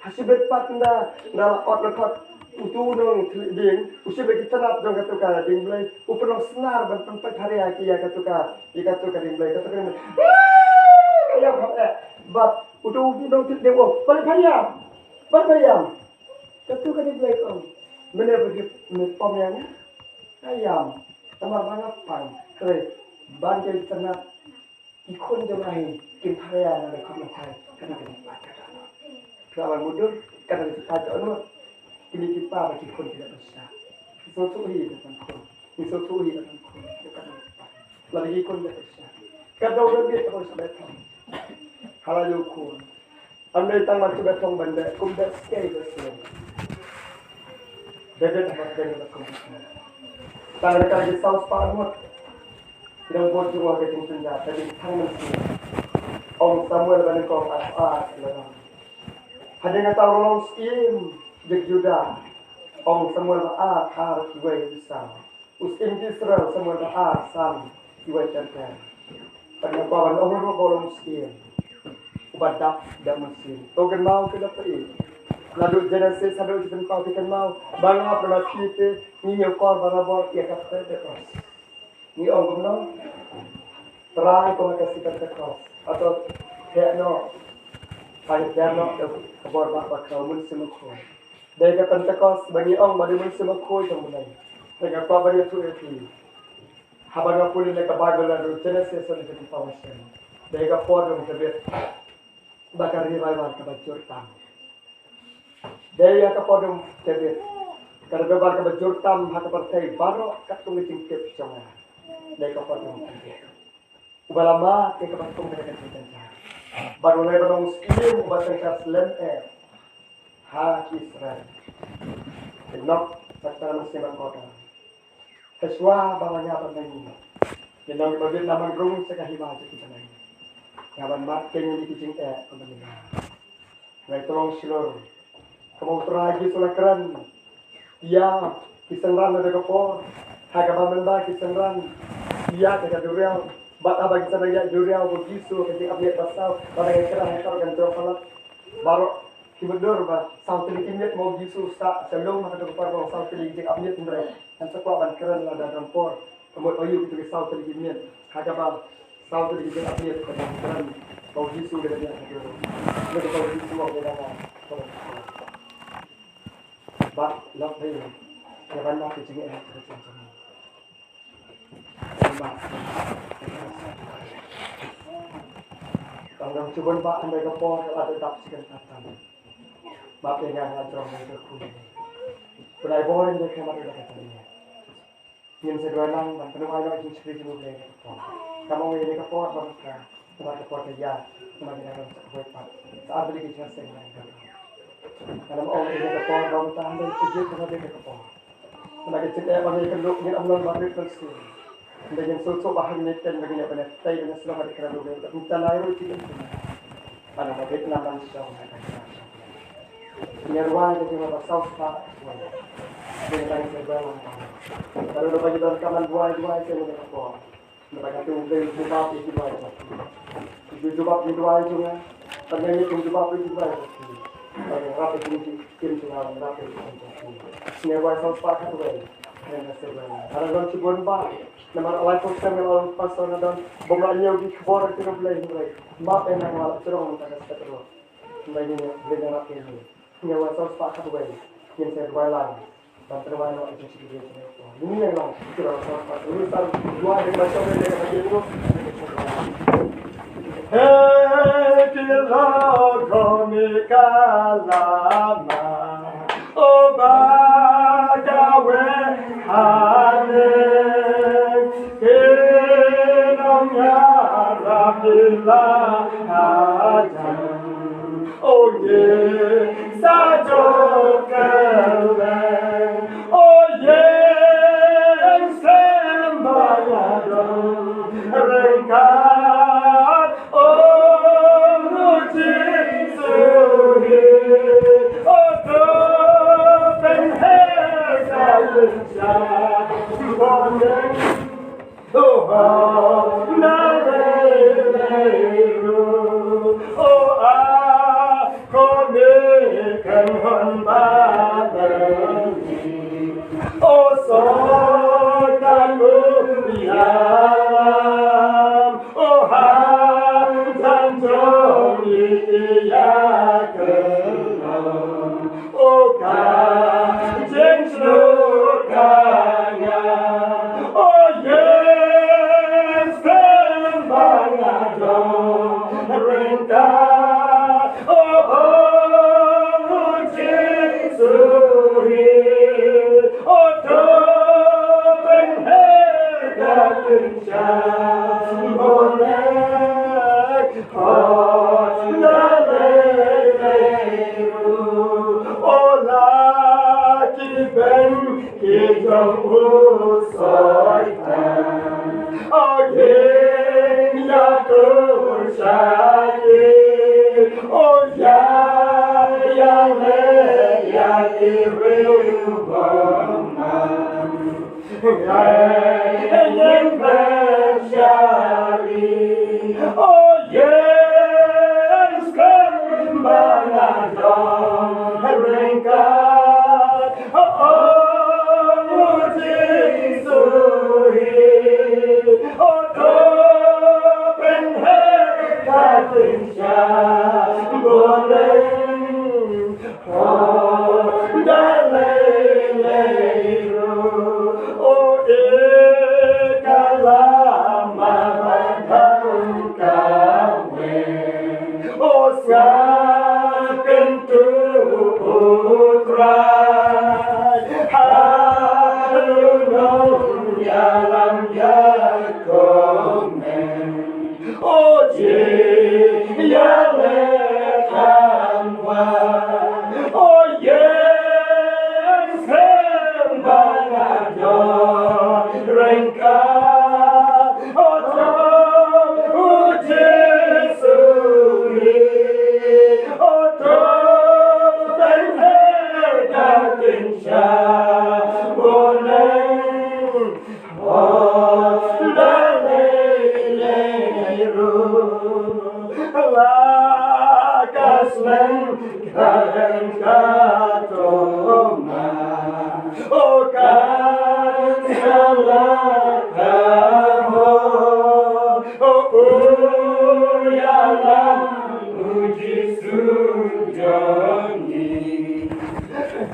hasibet patna na ot na kot utunong ding usibet tanap dong katuka ding blai upenong senar ban tempat hari aki ya katuka ding blai katuka kaya bab utu dong tit dewo balik bayam katuka ding blai kong mene bagi pom yang ayam tamar banget pang kre ban jadi tanap ikon jemahi kin hari ya na kon thai kana kana kawan mudur kana pada ono ini kita bagi kon tidak besar. Sesuatu ini dengan kon. Sesuatu ini dengan kon. Lagi kon tidak besar. Kada orang dia terus betong. Halayu kon. Ambil tangan tu betong benda. Kum dah sekali besar. Jadi dapat benda kon. Tangan kaki saus parmut. Tidak buat juga keting senjata. Jadi tangan sini. Om Samuel balik kong apa? Ada yang tahu long skim. Jek Juda, Ong Samuel Baat har kiwai besar. Ustim Israel Samuel Baat sam kiwai cerita. Pada kawan orang bolong miskin, ubadak dan mesin. Togen mau ke dapat. Lalu Genesis ada ujian kau tikan mau. Bangga pernah kita ni nyokor barabor ia kata terus. Ni Ong gumno. Terakhir kau kasih kata terus. Atau hekno. Hai hekno kabor bak kau musim kau. Dari Pentecost bagi orang bagi manusia makoi yang mulai. Dengan apa bagi tu itu. Habang apa ni lekat Bible lalu Genesis dan jadi foundation. Dari apa orang terbiak bakar revival kebajur tam. Dari apa orang terbiak kerana bakar kebajur tam hak partai baru kat tunggu cingkip jangan. Dari apa orang terbiak. Ubalama ke kebatung mereka cerita. Baru lagi barang skim ubat sengkas lem Hak Israel. Kenok serta musliman kota. Keswa bawanya apa lagi? Kenok bagi nama gerung sekahima je kita lagi. Ngaban mat keng di kicing kembali. Ngai tolong silor. Kamu teragi sulakeran. Dia kisengran ada kapor. Hagaman ba kisengran. Dia kata duriau. Bat abang kita lagi duriau begitu ketika update basau. Pada kerana hektar gantung palat. Baru Kibedur ba sang telikimit mau gisu sa selong maka doktor ba sang telikimit update ndre kan sekwa ban keren la dan por kemudian oyu itu sang telikimit kaga ba sang telikimit update keren mau gisu dengan dia gitu mereka tahu gisu mau dengan bắt lóc đi cái văn lóc thì chính em cái chuyện cho mình bạn còn đồng chú bốn bạn đây có po các bạn tập sẽ cần tập tầm bạn để ngang là trong cái khu cái này bo lên cái mà được cái này nhìn sẽ đôi năng bạn phải nói nói chính xác chính xác kamu ini ke pot bangsa tempat ke pot kerja tempat kita akan buat pak saat beli kita senang kalau orang ini ke pot kamu tambah tujuh tempat dia ke pot tempat kita cek bagi kenduk ni amnon bagi terus dengan sosok bahan ni kan bagi apa ni tay dengan selama di kerana dulu kita lain itu kita pada bagi nama Islam ni ruang itu cuma pasal pak dengan segala kalau bagi dalam kamar buai itu dengan pot Mereka tu beli jubah di jubah itu. Jubah di jubah itu kan. Ternyata itu jubah di jubah itu. Kalau rapi itu kim jubah rapi itu. Semua orang sepak itu kan. Yang sebenarnya. Kalau orang cibun bah, nama orang kosong yang orang pasal ada bomanya di kebor itu kan boleh boleh. Mak yang orang cerong tak ada terus. Mereka ni beli rapi itu. Semua orang sepak itu kan. Yang sebenarnya. Bantuan orang itu sendiri. Ini yang orang kita rasakan. Ini satu dua yang macam ni yang macam itu. Hey, kila kami kalama, obagawe ane, kenamnya rabila aja, oh ye, sajokele. Rengkat oh Jesuh oh penherga bencana boneng Tuhan naleru oh aku mekan honbadani oh sodamu ya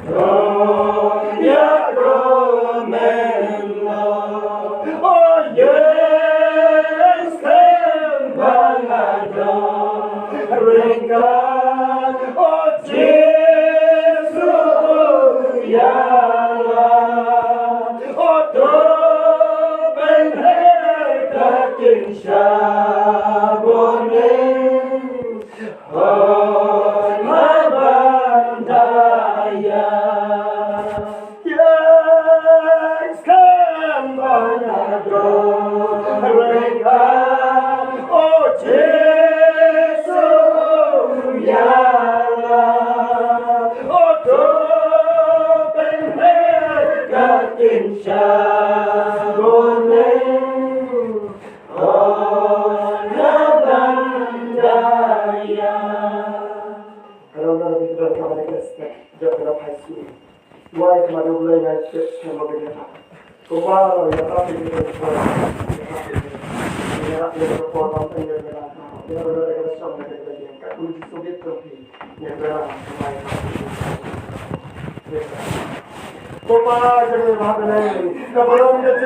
Donya Romelo Oh yes Kembangado Ringkan Oh Yesus Yalla Oh Doben Hekatin Syabone Oh Labandaya Yes Kembangado Ringkan Oh Yesus Yalla Oh Doben Hekatin Syabone Oh Labandaya Kalau nak lebih terang kepada kita, jangan kena pasti. Why kemana boleh ngaji sama begini? Kau ya tapi kita semua. Ya kita berkorban dengan mereka. Ya benar kita sama dengan mereka. Kat uji sulit tapi yang benar semai. Kau jangan bahagia. Kau belum